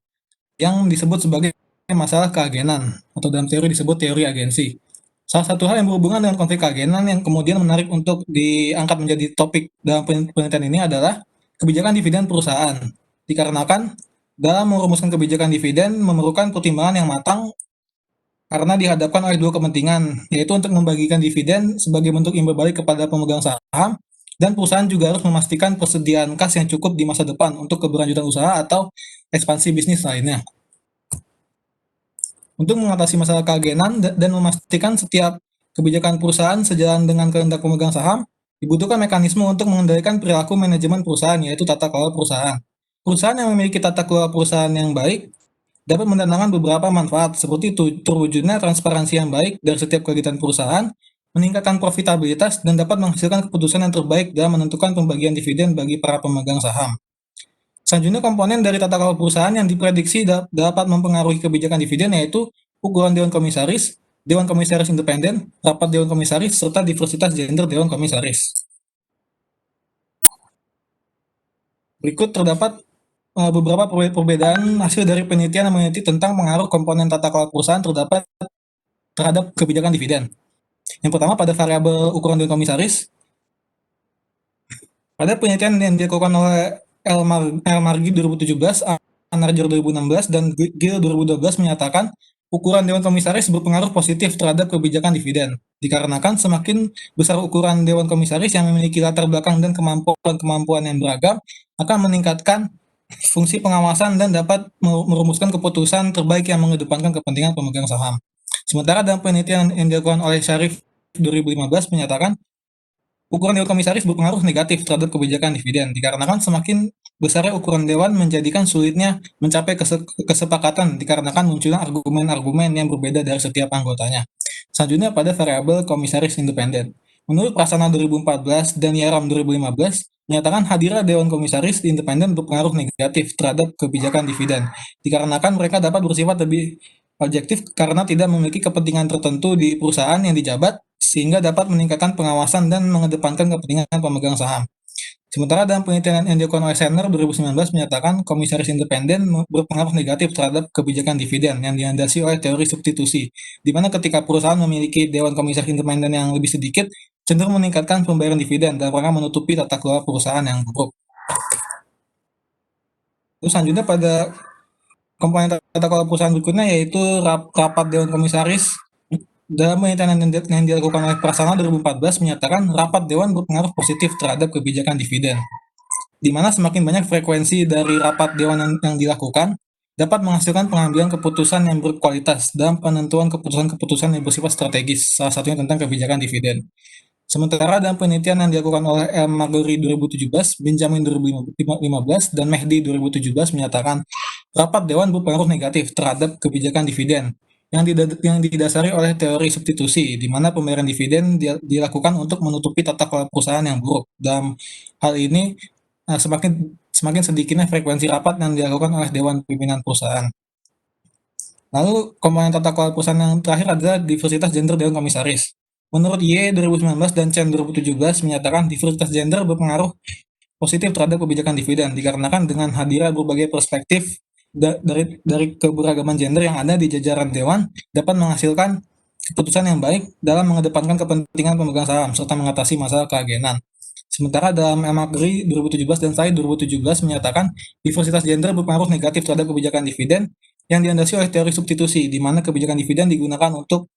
yang disebut sebagai masalah keagenan atau dalam teori disebut teori agensi. Salah satu hal yang berhubungan dengan konflik keagenan yang kemudian menarik untuk diangkat menjadi topik dalam penelitian ini adalah kebijakan dividen perusahaan. Dikarenakan dalam merumuskan kebijakan dividen memerlukan pertimbangan yang matang karena dihadapkan oleh dua kepentingan, yaitu untuk membagikan dividen sebagai bentuk imbal balik kepada pemegang saham, dan perusahaan juga harus memastikan persediaan kas yang cukup di masa depan untuk keberlanjutan usaha atau ekspansi bisnis lainnya. Untuk mengatasi masalah keagenan dan memastikan setiap kebijakan perusahaan sejalan dengan kehendak pemegang saham, dibutuhkan mekanisme untuk mengendalikan perilaku manajemen perusahaan, yaitu tata kelola perusahaan. Perusahaan yang memiliki tata kelola perusahaan yang baik dapat mendatangkan beberapa manfaat, seperti terwujudnya transparansi yang baik dari setiap kegiatan perusahaan, meningkatkan profitabilitas, dan dapat menghasilkan keputusan yang terbaik dalam menentukan pembagian dividen bagi para pemegang saham. Selanjutnya, komponen dari tata kelola perusahaan yang diprediksi dapat mempengaruhi kebijakan dividen yaitu ukuran dewan komisaris independen, rapat dewan komisaris, serta diversitas gender dewan komisaris. Berikut terdapat beberapa perbedaan hasil dari penelitian yang meneliti tentang pengaruh komponen tata kelola perusahaan terhadap kebijakan dividen. Yang pertama, pada variabel ukuran dewan komisaris. Pada penelitian yang dilakukan oleh El Margi 2017, Anarger 2016, dan Gil 2012 menyatakan ukuran Dewan Komisaris berpengaruh positif terhadap kebijakan dividen. Dikarenakan semakin besar ukuran Dewan Komisaris yang memiliki latar belakang dan kemampuan yang beragam, akan meningkatkan fungsi pengawasan dan dapat merumuskan keputusan terbaik yang mengedepankan kepentingan pemegang saham. Sementara dalam penelitian yang dilakukan oleh Syarif 2015 menyatakan, ukuran Dewan Komisaris berpengaruh negatif terhadap kebijakan dividen, dikarenakan semakin besarnya ukuran Dewan menjadikan sulitnya mencapai kesepakatan dikarenakan munculnya argumen-argumen yang berbeda dari setiap anggotanya. Selanjutnya pada variabel komisaris independen. Menurut Prasanna 2014 dan Yaram 2015, menyatakan hadirnya Dewan Komisaris independen berpengaruh negatif terhadap kebijakan dividen, dikarenakan mereka dapat bersifat lebih objektif karena tidak memiliki kepentingan tertentu di perusahaan yang dijabat, sehingga dapat meningkatkan pengawasan dan mengedepankan kepentingan pemegang saham. Sementara dalam penelitian yang dilakukan oleh Senner 2019 menyatakan komisaris independen berpengaruh negatif terhadap kebijakan dividen yang dilandasi oleh teori substitusi, di mana ketika perusahaan memiliki dewan komisaris independen yang lebih sedikit, cenderung meningkatkan pembayaran dividen dalam rangka menutupi tata kelola perusahaan yang buruk. Terus selanjutnya pada komponen tata kelola perusahaan berikutnya yaitu rapat dewan komisaris. Dalam penelitian yang dilakukan oleh Prasanna 2014 menyatakan rapat dewan berpengaruh positif terhadap kebijakan dividen, di mana semakin banyak frekuensi dari rapat dewan yang dilakukan dapat menghasilkan pengambilan keputusan yang berkualitas dalam penentuan keputusan-keputusan yang bersifat strategis, salah satunya tentang kebijakan dividen. Sementara dalam penelitian yang dilakukan oleh El Magori 2017, Benjamin 2015, dan Mehdi 2017 menyatakan rapat dewan berpengaruh negatif terhadap kebijakan dividen yang didasari oleh teori substitusi, di mana pembayaran dividen dilakukan untuk menutupi tata kelola perusahaan yang buruk. Dalam hal ini, semakin sedikitnya frekuensi rapat yang dilakukan oleh Dewan Pimpinan Perusahaan. Lalu, komponen tata kelola perusahaan yang terakhir adalah diversitas gender Dewan Komisaris. Menurut Y 2019 dan Chen 2017 menyatakan diversitas gender berpengaruh positif terhadap kebijakan dividen, dikarenakan dengan hadirnya berbagai perspektif dari keberagaman gender yang ada di jajaran dewan dapat menghasilkan keputusan yang baik dalam mengedepankan kepentingan pemegang saham serta mengatasi masalah keagenan. Sementara dalam Magri 2017 dan Said 2017 menyatakan diversitas gender berpengaruh negatif terhadap kebijakan dividen yang dilandasi oleh teori substitusi, di mana kebijakan dividen digunakan untuk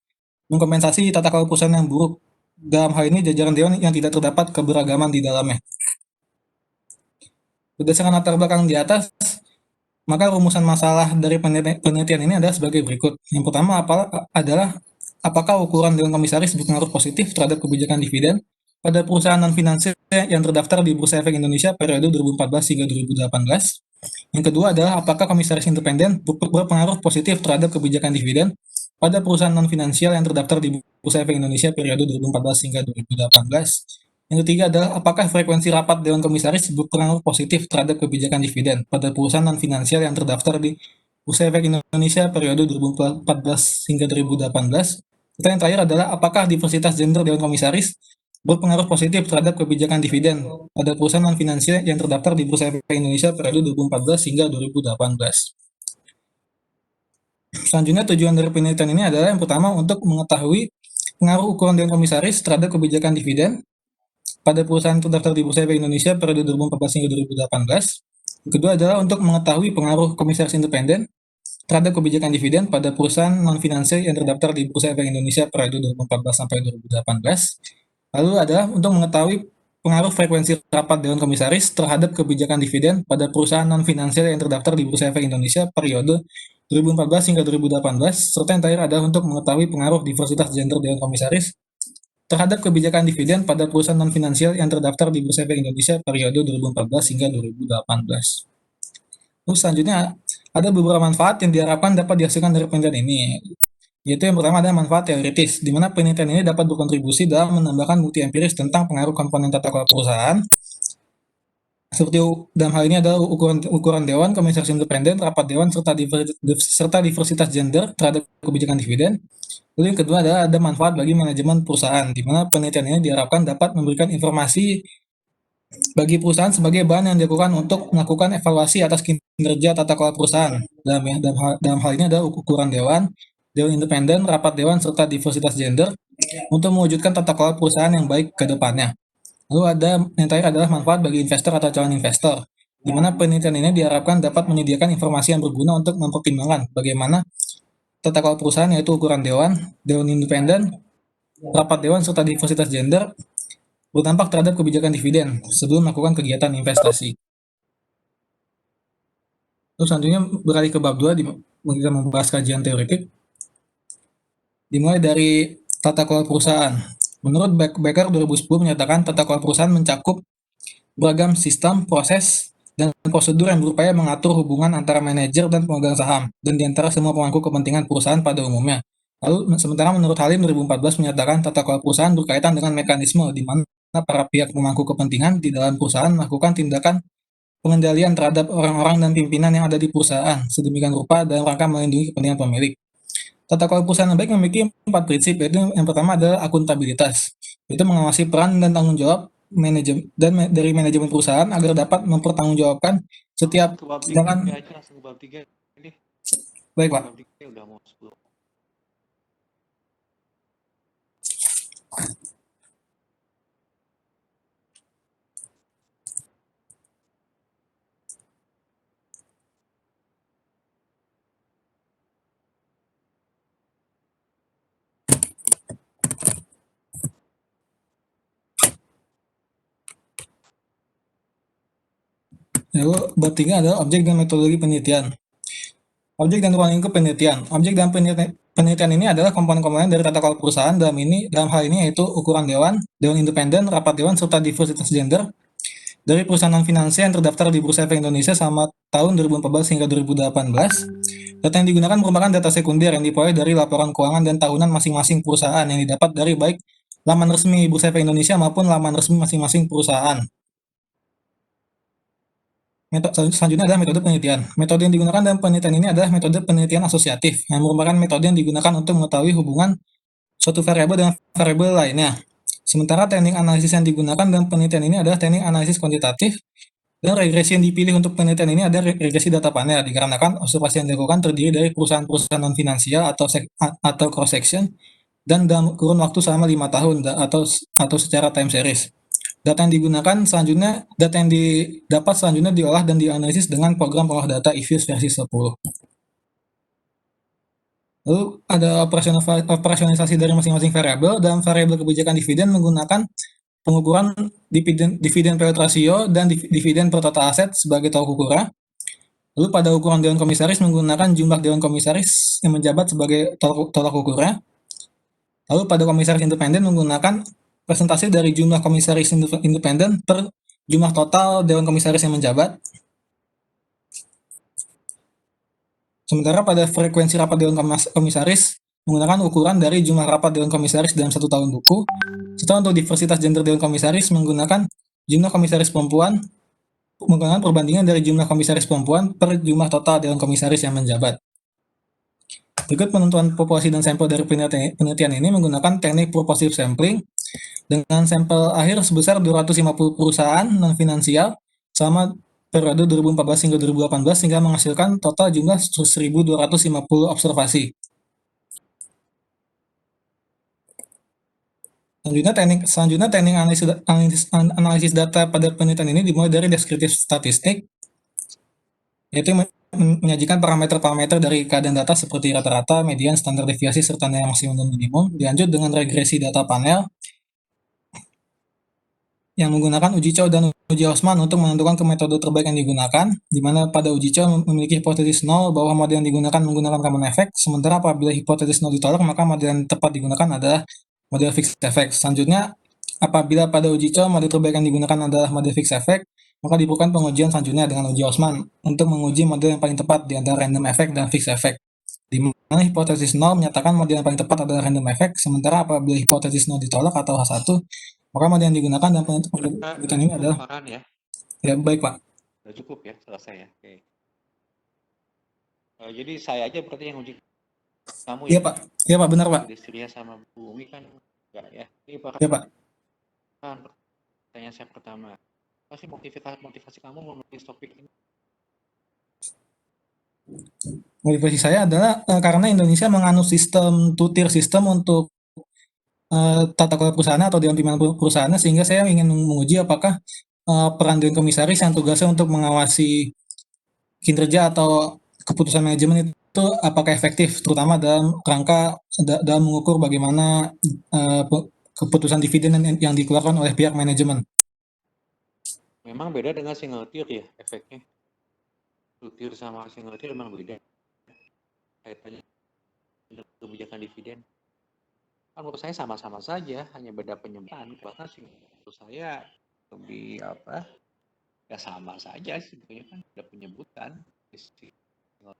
mengkompensasi tata kelola perusahaan yang buruk. Dalam hal ini jajaran dewan yang tidak terdapat keberagaman di dalamnya. Berdasarkan latar belakang di atas, maka rumusan masalah dari penelitian ini adalah sebagai berikut. Yang pertama adalah apakah ukuran Dewan Komisaris berpengaruh positif terhadap kebijakan dividen pada perusahaan non-finansial yang terdaftar di Bursa Efek Indonesia periode 2014 hingga 2018. Yang kedua adalah apakah komisaris independen berpengaruh positif terhadap kebijakan dividen pada perusahaan non-finansial yang terdaftar di Bursa Efek Indonesia periode 2014 hingga 2018. Yang ketiga adalah apakah frekuensi rapat Dewan Komisaris berpengaruh positif terhadap kebijakan dividen pada perusahaan non-finansial yang terdaftar di Bursa Efek Indonesia periode 2014 hingga 2018. Serta yang terakhir adalah apakah diversitas gender Dewan Komisaris berpengaruh positif terhadap kebijakan dividen pada perusahaan non-finansial yang terdaftar di Bursa Efek Indonesia periode 2014 hingga 2018. Selanjutnya tujuan dari penelitian ini adalah yang pertama untuk mengetahui pengaruh ukuran Dewan Komisaris terhadap kebijakan dividen pada perusahaan terdaftar di Bursa Efek Indonesia periode 2014 hingga 2018. Yang kedua adalah untuk mengetahui pengaruh komisaris independen terhadap kebijakan dividen pada perusahaan non-finansial yang terdaftar di Bursa Efek Indonesia periode 2014 sampai 2018. Lalu adalah untuk mengetahui pengaruh frekuensi rapat Dewan Komisaris terhadap kebijakan dividen pada perusahaan non-finansial yang terdaftar di Bursa Efek Indonesia periode 2014 hingga 2018. Serta yang terakhir adalah untuk mengetahui pengaruh diversitas gender Dewan Komisaris terhadap kebijakan dividen pada perusahaan non-finansial yang terdaftar di Bursa Efek Indonesia periode 2014 hingga 2018. Terus selanjutnya ada beberapa manfaat yang diharapkan dapat dihasilkan dari penelitian ini. Yaitu yang pertama adalah manfaat teoritis, di mana penelitian ini dapat berkontribusi dalam menambahkan bukti empiris tentang pengaruh komponen tata kelola perusahaan. Seperti dalam hal ini adalah ukuran dewan, komisaris independen, rapat dewan, serta diversitas gender terhadap kebijakan dividen. Lalu yang kedua adalah ada manfaat bagi manajemen perusahaan, di mana penelitian ini diharapkan dapat memberikan informasi bagi perusahaan sebagai bahan yang dilakukan untuk melakukan evaluasi atas kinerja tata kelola perusahaan. Dalam hal ini adalah ukuran dewan independen, rapat dewan, serta diversitas gender untuk mewujudkan tata kelola perusahaan yang baik ke depannya. Lalu ada yang terakhir adalah manfaat bagi investor atau calon investor, di mana penelitian ini diharapkan dapat menyediakan informasi yang berguna untuk mempertimbangkan bagaimana tata kelola perusahaan, yaitu ukuran dewan, dewan independen, rapat dewan, serta diversitas gender, berdampak terhadap kebijakan dividen sebelum melakukan kegiatan investasi. Terus selanjutnya beralih ke bab 2, kita membahas kajian teoretik. Dimulai dari tata kelola perusahaan. Menurut Becker 2010 menyatakan tata kelola perusahaan mencakup beragam sistem, proses, dan prosedur yang berupaya mengatur hubungan antara manajer dan pemegang saham, dan diantara semua pemangku kepentingan perusahaan pada umumnya. Lalu, sementara menurut Halim 2014 menyatakan tata kelola perusahaan berkaitan dengan mekanisme di mana para pihak pemangku kepentingan di dalam perusahaan melakukan tindakan pengendalian terhadap orang-orang dan pimpinan yang ada di perusahaan, sedemikian rupa dalam rangka melindungi kepentingan pemilik. Tata kelola perusahaan yang baik memiliki 4 prinsip, yaitu yang pertama adalah akuntabilitas, yaitu mengawasi peran dan tanggung jawab dari manajemen perusahaan agar dapat mempertanggungjawabkan setiap Ke bab 3 tindakan. aja, langsung ke bab 3 ini. Baik, Pak. Bab 3 udah mau 10. Lalu bab 3 adalah objek dan metodologi penelitian. Objek dan ruang lingkup penelitian. Objek dan penelitian ini adalah komponen-komponen dari tata kelola perusahaan dalam hal ini yaitu ukuran dewan, dewan independen, rapat dewan, serta diversitas gender dari perusahaan non-finansial yang terdaftar di Bursa Efek Indonesia selama tahun 2014 hingga 2018. Data yang digunakan merupakan data sekunder yang diperoleh dari laporan keuangan dan tahunan masing-masing perusahaan yang didapat dari baik laman resmi Bursa Efek Indonesia maupun laman resmi masing-masing perusahaan. Selanjutnya adalah metode penelitian. Metode yang digunakan dalam penelitian ini adalah metode penelitian asosiatif, yang merupakan metode yang digunakan untuk mengetahui hubungan suatu variabel dengan variabel lainnya. Sementara teknik analisis yang digunakan dalam penelitian ini adalah teknik analisis kuantitatif, dan regresi yang dipilih untuk penelitian ini adalah regresi data panel, dikarenakan observasi yang dilakukan terdiri dari perusahaan-perusahaan non-finansial atau cross-section, dan dalam kurun waktu selama 5 tahun atau secara time series. Data yang didapat selanjutnya diolah dan dianalisis dengan program pengolah data IFUS versi 10. Lalu ada operasionalisasi dari masing-masing variabel. Dalam variabel kebijakan dividen menggunakan pengukuran dividen payout ratio dan dividen per total aset sebagai tolak ukur. Lalu pada ukuran dewan komisaris menggunakan jumlah dewan komisaris yang menjabat sebagai tolak ukur. Lalu pada komisaris independen menggunakan presentasi dari jumlah komisaris independen per jumlah total dewan komisaris yang menjabat. Sementara pada frekuensi rapat dewan komisaris menggunakan ukuran dari jumlah rapat dewan komisaris dalam 1 tahun buku. Serta untuk diversitas gender dewan komisaris menggunakan jumlah komisaris perempuan, menggunakan perbandingan dari jumlah komisaris perempuan per jumlah total dewan komisaris yang menjabat. Berikut penentuan populasi dan sampel dari penelitian ini menggunakan teknik proportive sampling dengan sampel akhir sebesar 250 perusahaan non-finansial selama periode 2014 hingga 2018 sehingga menghasilkan total jumlah 1.250 observasi. Selanjutnya teknik analisis data pada penelitian ini dimulai dari deskriptif statistik, yaitu menyajikan parameter-parameter dari keadaan data seperti rata-rata, median, standar deviasi, serta nilai maksimum dan minimum. Dilanjut dengan regresi data panel yang menggunakan uji Chow dan uji Hausman untuk menentukan metode terbaik yang digunakan, di mana pada uji Chow memiliki hipotesis 0 bahwa model yang digunakan menggunakan common effect, sementara apabila hipotesis 0 ditolak, maka model yang tepat digunakan adalah model fixed effect. Selanjutnya, apabila pada uji Chow model terbaik yang digunakan adalah model fixed effect, maka diperlukan pengujian selanjutnya dengan uji Hausman untuk menguji model yang paling tepat di antara random effect dan fixed effect, di mana hipotesis 0 menyatakan model yang paling tepat adalah random effect, sementara apabila hipotesis 0 ditolak atau H1, maka model yang digunakan dalam penelitian ini adalah ya baik Pak. Sudah cukup ya, selesai ya. Oke. Jadi saya aja berarti yang uji kamu Iya Pak, iya Pak, benar Pak. Destria sama Bu Umi kan enggak ya. Ini Pak. Iya Pak. Pertanyaan saya pertama, apa sih motivasi kamu menulis topik ini? Motivasi saya adalah karena Indonesia menganut sistem two-tier system untuk tata kelola perusahaan atau dewan pimpinan perusahaannya, sehingga saya ingin menguji apakah peran dewan komisaris yang tugasnya untuk mengawasi kinerja atau keputusan manajemen itu apakah efektif, terutama dalam rangka dalam mengukur bagaimana keputusan dividen yang dikeluarkan oleh pihak manajemen. Memang beda dengan single tier ya efeknya. Two tier sama single tier memang beda kaitannya dengan kebijakan dividen. Kan menurut saya sama-sama saja, hanya beda penyebutan. Bahkan sih menurut saya lebih apa? Ya sama saja sebetulnya kan ada penyebutan. Single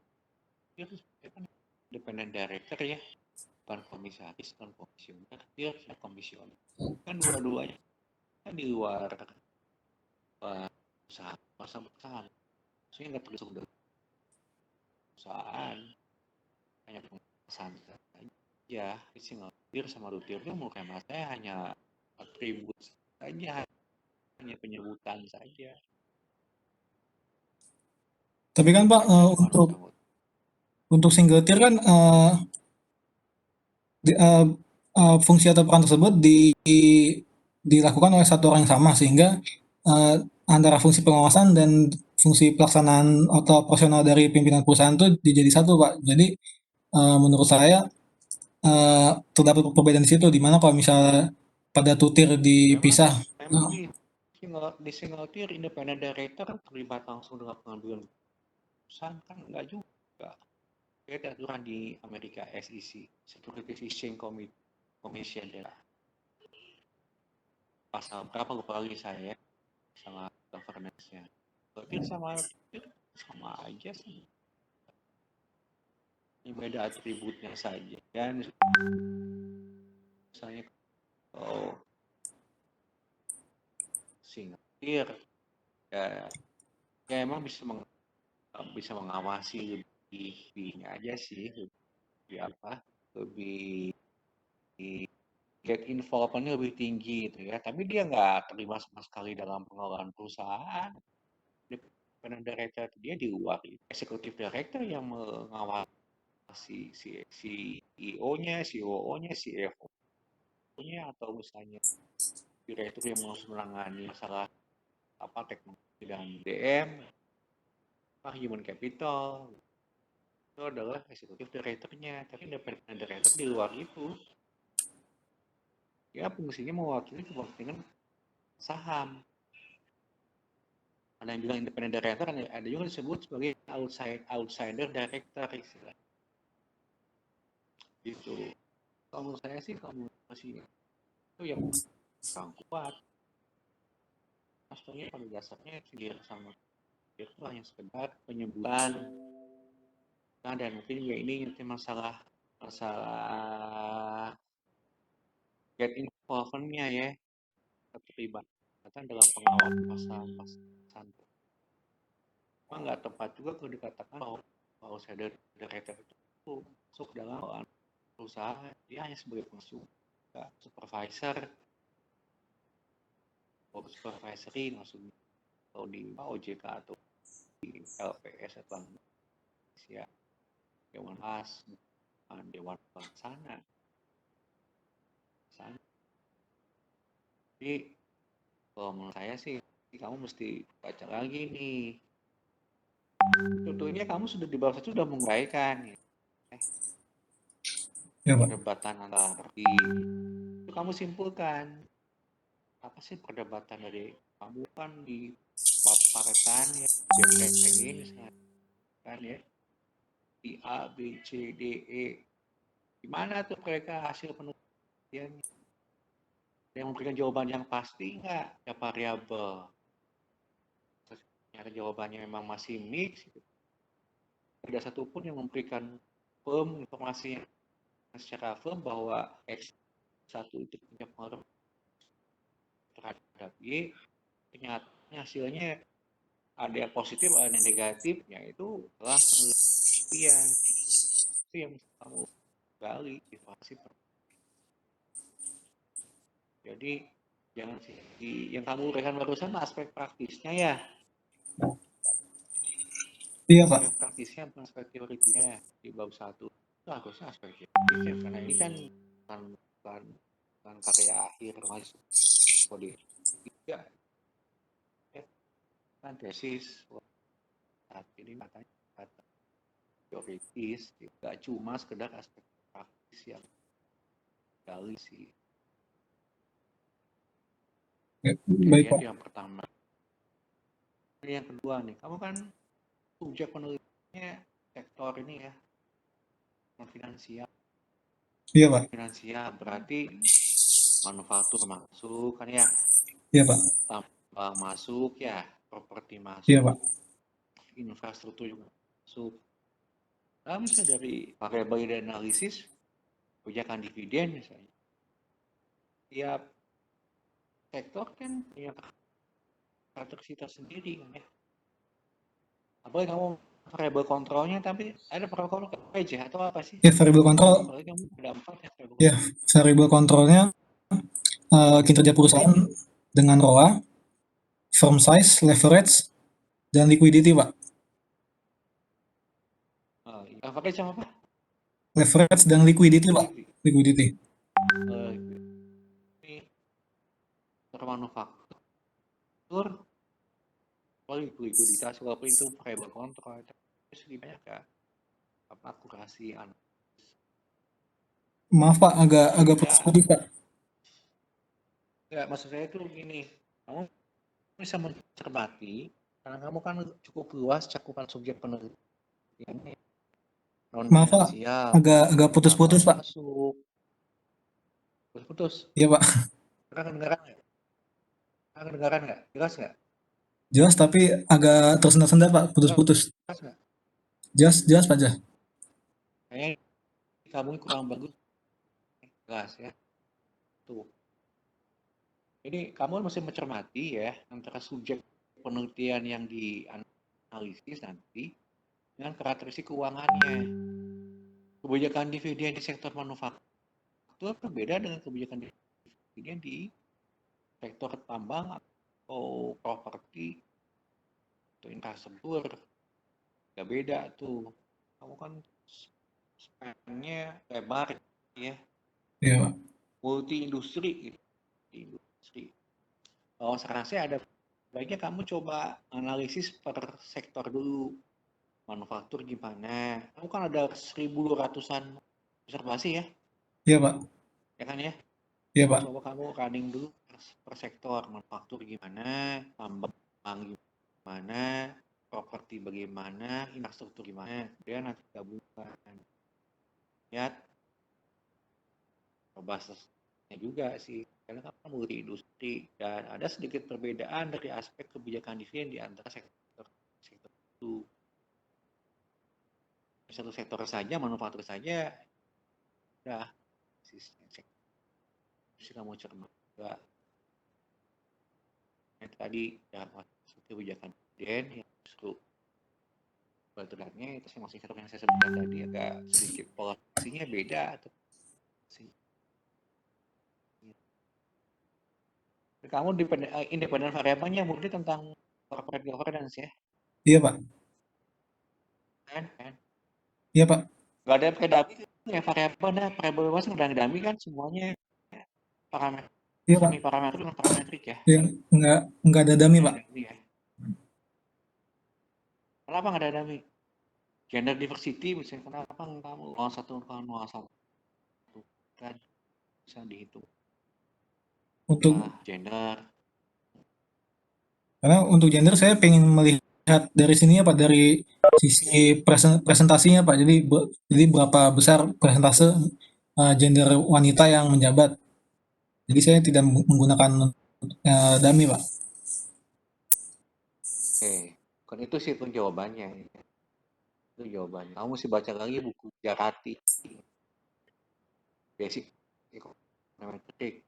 tier sebenarnya kan independent director ya, bukan komisaris, bukan komisioner, dia komisioner. Kan dua-duanya kan di luar usaha perusahaan. Maksudnya nggak termasuk dengan perusahaan, hanya penguasaan saja. Single tier sama two tier itu menurut hemat saya hanya atribut saja, hanya penyebutan saja. Tapi kan Pak, untuk single tier kan fungsi atau peran tersebut dilakukan oleh satu orang yang sama, sehingga antara fungsi pengawasan dan fungsi pelaksanaan atau operasional dari pimpinan perusahaan itu dijadi satu, Pak. Jadi menurut saya terdapat perbedaan di situ, di mana kalau misalnya pada tutir dipisah. Memang di single tier independent director terlibat langsung dengan pengambilan keputusan kan enggak juga. Ada aturan di Amerika SEC, Securities Exchange Commission ya. Pasal berapa lupa lagi saya sama governance-nya. Berarti sama aja sih. Ini beda atributnya saja. Dan misalnya kalau single tier ya emang bisa mengawasi lebihnya aja sih, lebih get involvement-nya lebih tinggi gitu ya. Tapi dia nggak terlibat sama sekali dalam pengelolaan perusahaan. Independent director dia di luar, executive director yang mengawasi si CEO-nya, COO-nya, CFO-nya, atau misalnya direktur yang menangani masalah teknologi dan DM, human capital, itu adalah executive director-nya. Tapi independent director di luar itu, ya fungsinya mewakili kepentingan saham. Ada yang bilang independent director, ada juga disebut sebagai outsider director istilah. Gitu. Kalau menurut saya sih, kalau masih itu yang kurang kuat. Maksudnya pada dasarnya dia sama dia itu hanya sekedar penyebutan. Nah, dan mungkin ya ini masalah get involvement-nya ya, keterlibatan dalam pengawasan pasar. Memang nggak tepat juga kalau dikatakan bahwa saya director itu masuk dalam perusahaan, dia hanya sebagai pengusaha, supervisor, supervisory maksudnya, atau di OJK atau di LPS atau Indonesia, Dewan As, Dewan Pelaksana. Jadi kalau menurut saya sih kamu mesti baca lagi nih. Contohnya kamu sudah di bawah sudah menguraikan ya, perdebatan antara itu kamu simpulkan apa sih perdebatan dari kamu kan di paparan ya ini misalnya kan ya di A B C D E gimana tuh mereka hasil penelitiannya, yang memberikan jawaban yang pasti nggak ya variabel, ternyata jawabannya memang masih mix gitu. Tidak satupun yang memberikan firm informasi secara firm bahwa X1 itu punya pengaruh terhadap Y, ternyata hasilnya ada yang positif, ada yang negatif, yaitu telah penelitian. Itu yang kamu gali, informasi. Jadi jangan yang kamu uraikan barusan aspek praktisnya ya. Iya Pak. Aspek praktisnya bukan aspek teoritisnya di bab 1. Itu harusnya aspek teoritisnya karena ini kan bukan karya akhir masuk kode. Ya, kan tesis saat ini katanya teoritis, nggak cuma sekedar aspek praktis yang gali sih. Baik, Oke, Pak. itu yang pertama. Yang kedua nih, kamu kan subjek penelitiannya sektor ini ya, non finansial. Iya, Pak. Finansial berarti manufaktur masuk kan ya, Iya, Pak. tambang masuk ya, properti Iya, Pak. masuk, infrastruktur juga masuk. Nah, misalnya dari variabel dan analisis, kebijakan dividen misalnya. Tiap sektor kan punya karakteristik sendiri kan ya. Apalagi kamu variabel kontrolnya, tapi ada variabel kontrol aja atau apa sih? Ya, variable control. Apalagi kamu ada 4 ya variabel Ya, variable controlnya kinerja perusahaan dengan ROA, firm size, leverage, dan liquidity, Pak. Average sama apa? Leverage dan liquidity, Pak. Liquidity. Ini termanufaktur, likuiditas walaupun itu variable kontrol, terus gimana ya? Apa akurasi Maaf, Pak, agak putus ya, tadi, Pak. ya, maksud saya itu gini, kamu bisa mencermati karena kamu kan cukup luas cakupan subjek penelitian non Maaf, Pak, finansial, agak putus-putus, Pak. masuk putus. Iya, Pak. Kedengaran nggak? Jelas nggak? Jelas, tapi agak tersendat-sendat, Pak. Putus-putus. Jelas nggak? Jelas, Pak. Jelas. Kayaknya kamu kurang bagus. Jelas ya. Tuh. Ini kamu mesti mencermati ya antara subjek penelitian yang dianalisis nanti dengan karakteristik keuangannya. Kebijakan dividen di sektor manufaktur berbeda dengan kebijakan dividen di sektor tambang atau properti atau infrastruktur. Gak beda tuh. Kamu kan span-nya lebar ya. Iya, Pak. Multi industri gitu. Industri. Oh, sekarang saya ada baiknya kamu coba analisis per sektor dulu. Manufaktur gimana? Kamu kan ada 1.200-an observasi ya? Iya, Pak. Ya kan ya? Iya, Pak. Coba kamu running dulu per sektor. Manufaktur gimana? Tambang gimana? Properti bagaimana? Infrastruktur gimana? Dia nanti gabungkan. Lihat. Coba juga sih. Karena kan multi industri. Dan ada sedikit perbedaan dari aspek kebijakan dividen di antara sektor itu. Satu sektor saja, manufaktur saja, udah kamu cermat juga. Yang tadi ya kebijakan dividen yang justru baturannya itu masih sektor yang saya sebutkan tadi agak sedikit polasinya beda atau kamu independen variabelnya murni tentang corporate governance ya Iya, Pak. kan Iya, Pak. nggak ada predami ya variabel bebas nggak ada dami kan semuanya parameter Iya, Pak. semi parameter dengan parametrik ya Iya, nggak ada dummy, Pak. ya. Kenapa nggak ada dami gender diversity misalnya kenapa kamu 01 kan bisa dihitung Untuk gender Karena untuk gender saya pengen melihat dari sini ya Pak, dari sisi presentasinya Pak. Jadi berapa besar persentase gender wanita yang menjabat. Jadi saya tidak menggunakan dummy Pak. kan itu sih itu jawabannya itu jawabannya kamu mesti baca lagi buku Jarati basic econometric.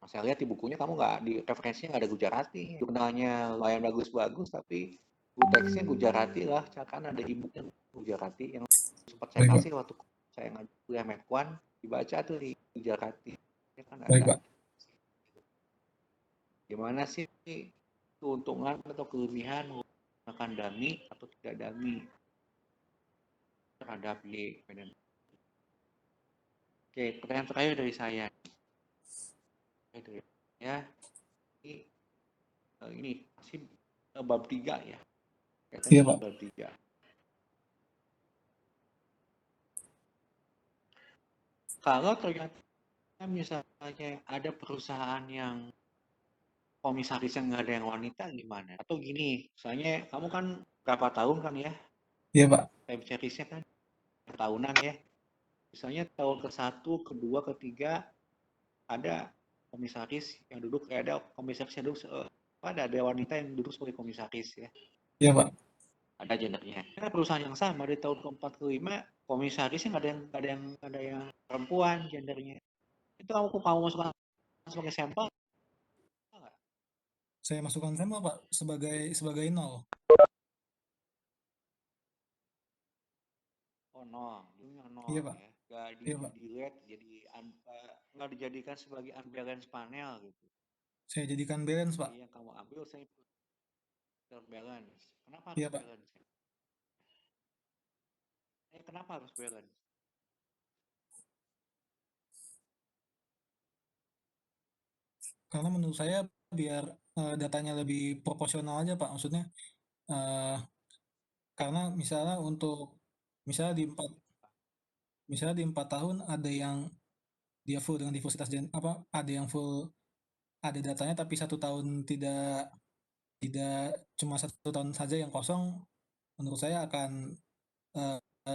Saya lihat di bukunya kamu nggak di referensinya nggak ada Gujarati jurnalnya lumayan bagus-bagus tapi teksnya Gujarati lah kan ada di buku Gujarati yang sempat saya Baik, kasih waktu saya ngajar kuliah Med1 dibaca tuh di Gujarati ya kan Baik, ada Pak. gimana sih keuntungan atau kelebihan menggunakan dummy atau tidak dummy terhadap Y. Oke, pertanyaan terakhir dari saya. Ya, ini masih bab 3 ya. Iya, Pak. Bab 3. Kalau ternyata misalnya ada perusahaan yang komisarisnya nggak ada yang wanita gimana? Atau gini, misalnya kamu kan berapa tahun kan ya, Iya, Pak. time seriesnya kan tahunan ya. Misalnya tahun ke-1, kedua, ketiga ada komisaris yang duduk, ada komisaris yang duduk, ada wanita yang duduk sebagai komisaris ya. Iya, Pak. Ada gendernya. Karena perusahaan yang sama di tahun ke-4 ke-5 komisarisnya nggak ada yang perempuan gendernya. Itu kamu masukkan sebagai sampel nggak? Saya masukkan sampel, Pak, sebagai nol. Oh no, itu yang nol Iya, Pak. ya. Nggak Iya, Pak. dilihat jadi nggak dijadikan sebagai unbalance panel gitu. Saya jadikan balance, Pak. Jadi yang kamu ambil saya terbalance. Kenapa Iya, harus Pak. balance? Kenapa harus balance? Karena menurut saya biar datanya lebih proporsional aja, Pak. Maksudnya eh, karena misalnya di 4 tahun ada yang dia full dengan diversitas ada yang full ada datanya tapi 1 tahun tidak tidak cuma 1 tahun saja yang kosong, menurut saya akan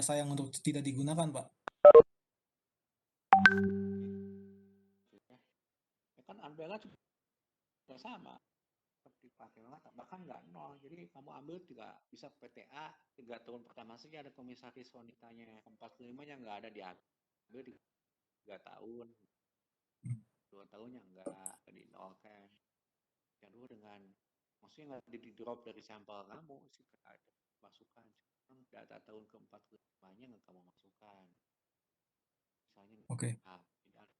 sayang untuk tidak digunakan, Pak. Ya kan unbalance juga sama seperti pakai bahkan nggak nol. Jadi kamu ambil bisa PTA 3 tahun pertama saja ada komisaris wanitanya, 4 ke-5 nya nggak ada, diambil 3 tahun, 2 tahunnya nggak dinolkan. Yang dulu dengan maksudnya nggak di drop dari sampel kamu sih, ada masukan. Data tahun ke-4 ke-5 nya nggak kamu masukkan. Misalnya Oke. tidak.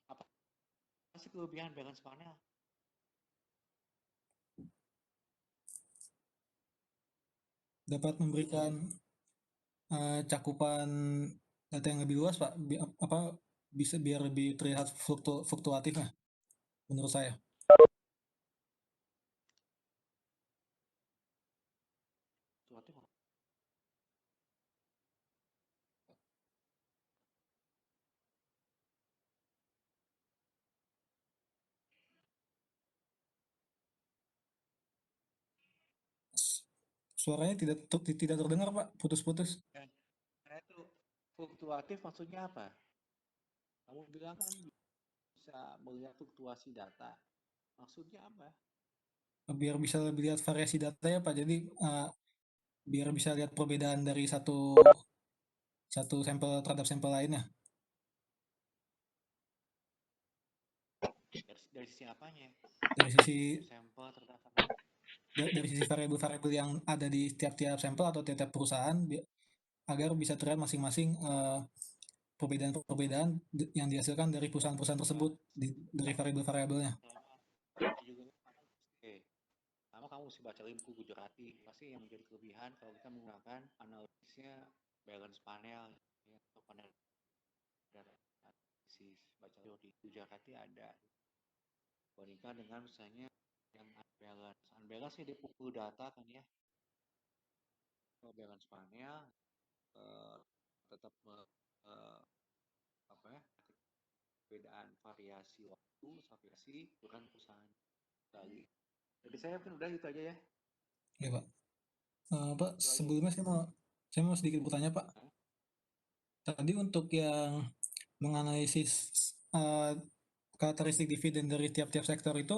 Apa sih kelebihan balance panel? Dapat memberikan cakupan data yang lebih luas, Pak. Biar lebih terlihat fluktuatif lah, menurut saya. Fluktuatif apa? Suaranya tidak terdengar, Pak. Putus-putus. Nah itu fluktuatif maksudnya apa? Kamu bilang kan bisa melihat fluktuasi data. Maksudnya apa? Biar bisa lebih lihat variasi data ya, Pak. Jadi biar bisa lihat perbedaan dari satu sampel terhadap sampel lainnya. Dari sisi apanya? Dari sisi Sampel terdapat dari sisi variabel-variabel yang ada di tiap-tiap sampel atau tiap-tiap perusahaan agar bisa terlihat masing-masing perbedaan-perbedaan yang dihasilkan dari perusahaan-perusahaan tersebut dari variabel-variabelnya. kamu mesti baca buku Gujarati. Pasti yang menjadi kelebihan kalau kita menggunakan analisisnya balance panel ya, atau panel analisis. Baca di Gujarati ada. Bandingkan dengan misalnya yang unbalance. Unbalance sih dia pukul data kan ya. Kalau balance panel tetap apa ya, perbedaan variasi waktu, variasi ukuran perusahaan tadi. Jadi saya mungkin udah gitu aja ya. Ya, Pak. Pak, sebelumnya saya mau sedikit bertanya, Pak. Tadi untuk yang menganalisis karakteristik dividen dari tiap-tiap sektor itu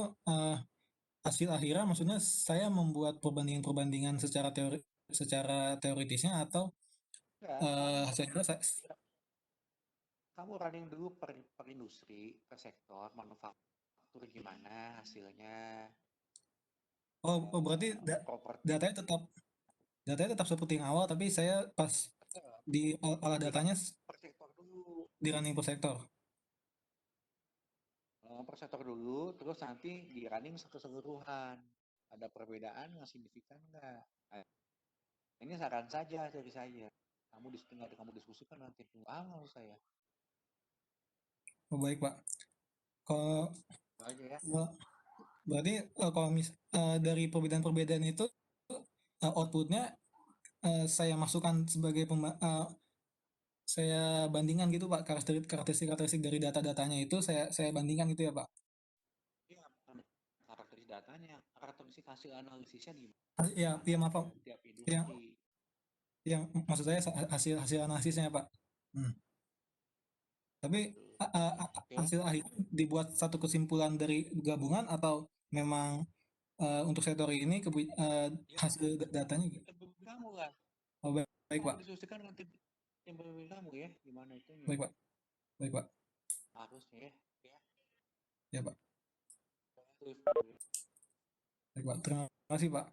hasil akhirnya maksudnya saya membuat perbandingan secara teoritisnya atau hasilnya kamu running dulu per industri, per sektor, manufaktur gimana hasilnya. Berarti datanya tetap seperti yang awal, tapi saya pas di olah datanya per sektor dulu. Di running per sektor. Per sektor dulu, terus nanti di running keseluruhan. Ada perbedaan nggak signifikan nggak? Ini saran saja dari saya. Kamu diskusikan nanti paham saya. Oh, baik, Pak. Kalau aja ya. Berarti kalau dari perbedaan-perbedaan itu outputnya saya masukkan saya bandingkan gitu Pak, karakteristik dari data-datanya itu saya bandingkan gitu ya Pak. Iya, bukan karakteristik datanya, karakteristik hasil analisisnya gimana Ya maaf Pak, di tiap yang industri. maksud saya hasil hasil analisisnya Pak. Hmm. Tapi Oke. hasil akhir dibuat satu kesimpulan dari gabungan atau memang untuk sektor ini Ya, hasil datanya gitu? tim pemimpin kamu lah. Oh, baik Pak, Diskusikan dengan tim pemimpin kamu ya, gimana itunya. baik Pak, baik Pak, Harusnya ya. Ya. ya Pak, Terus, baik Pak. Terima kasih Pak.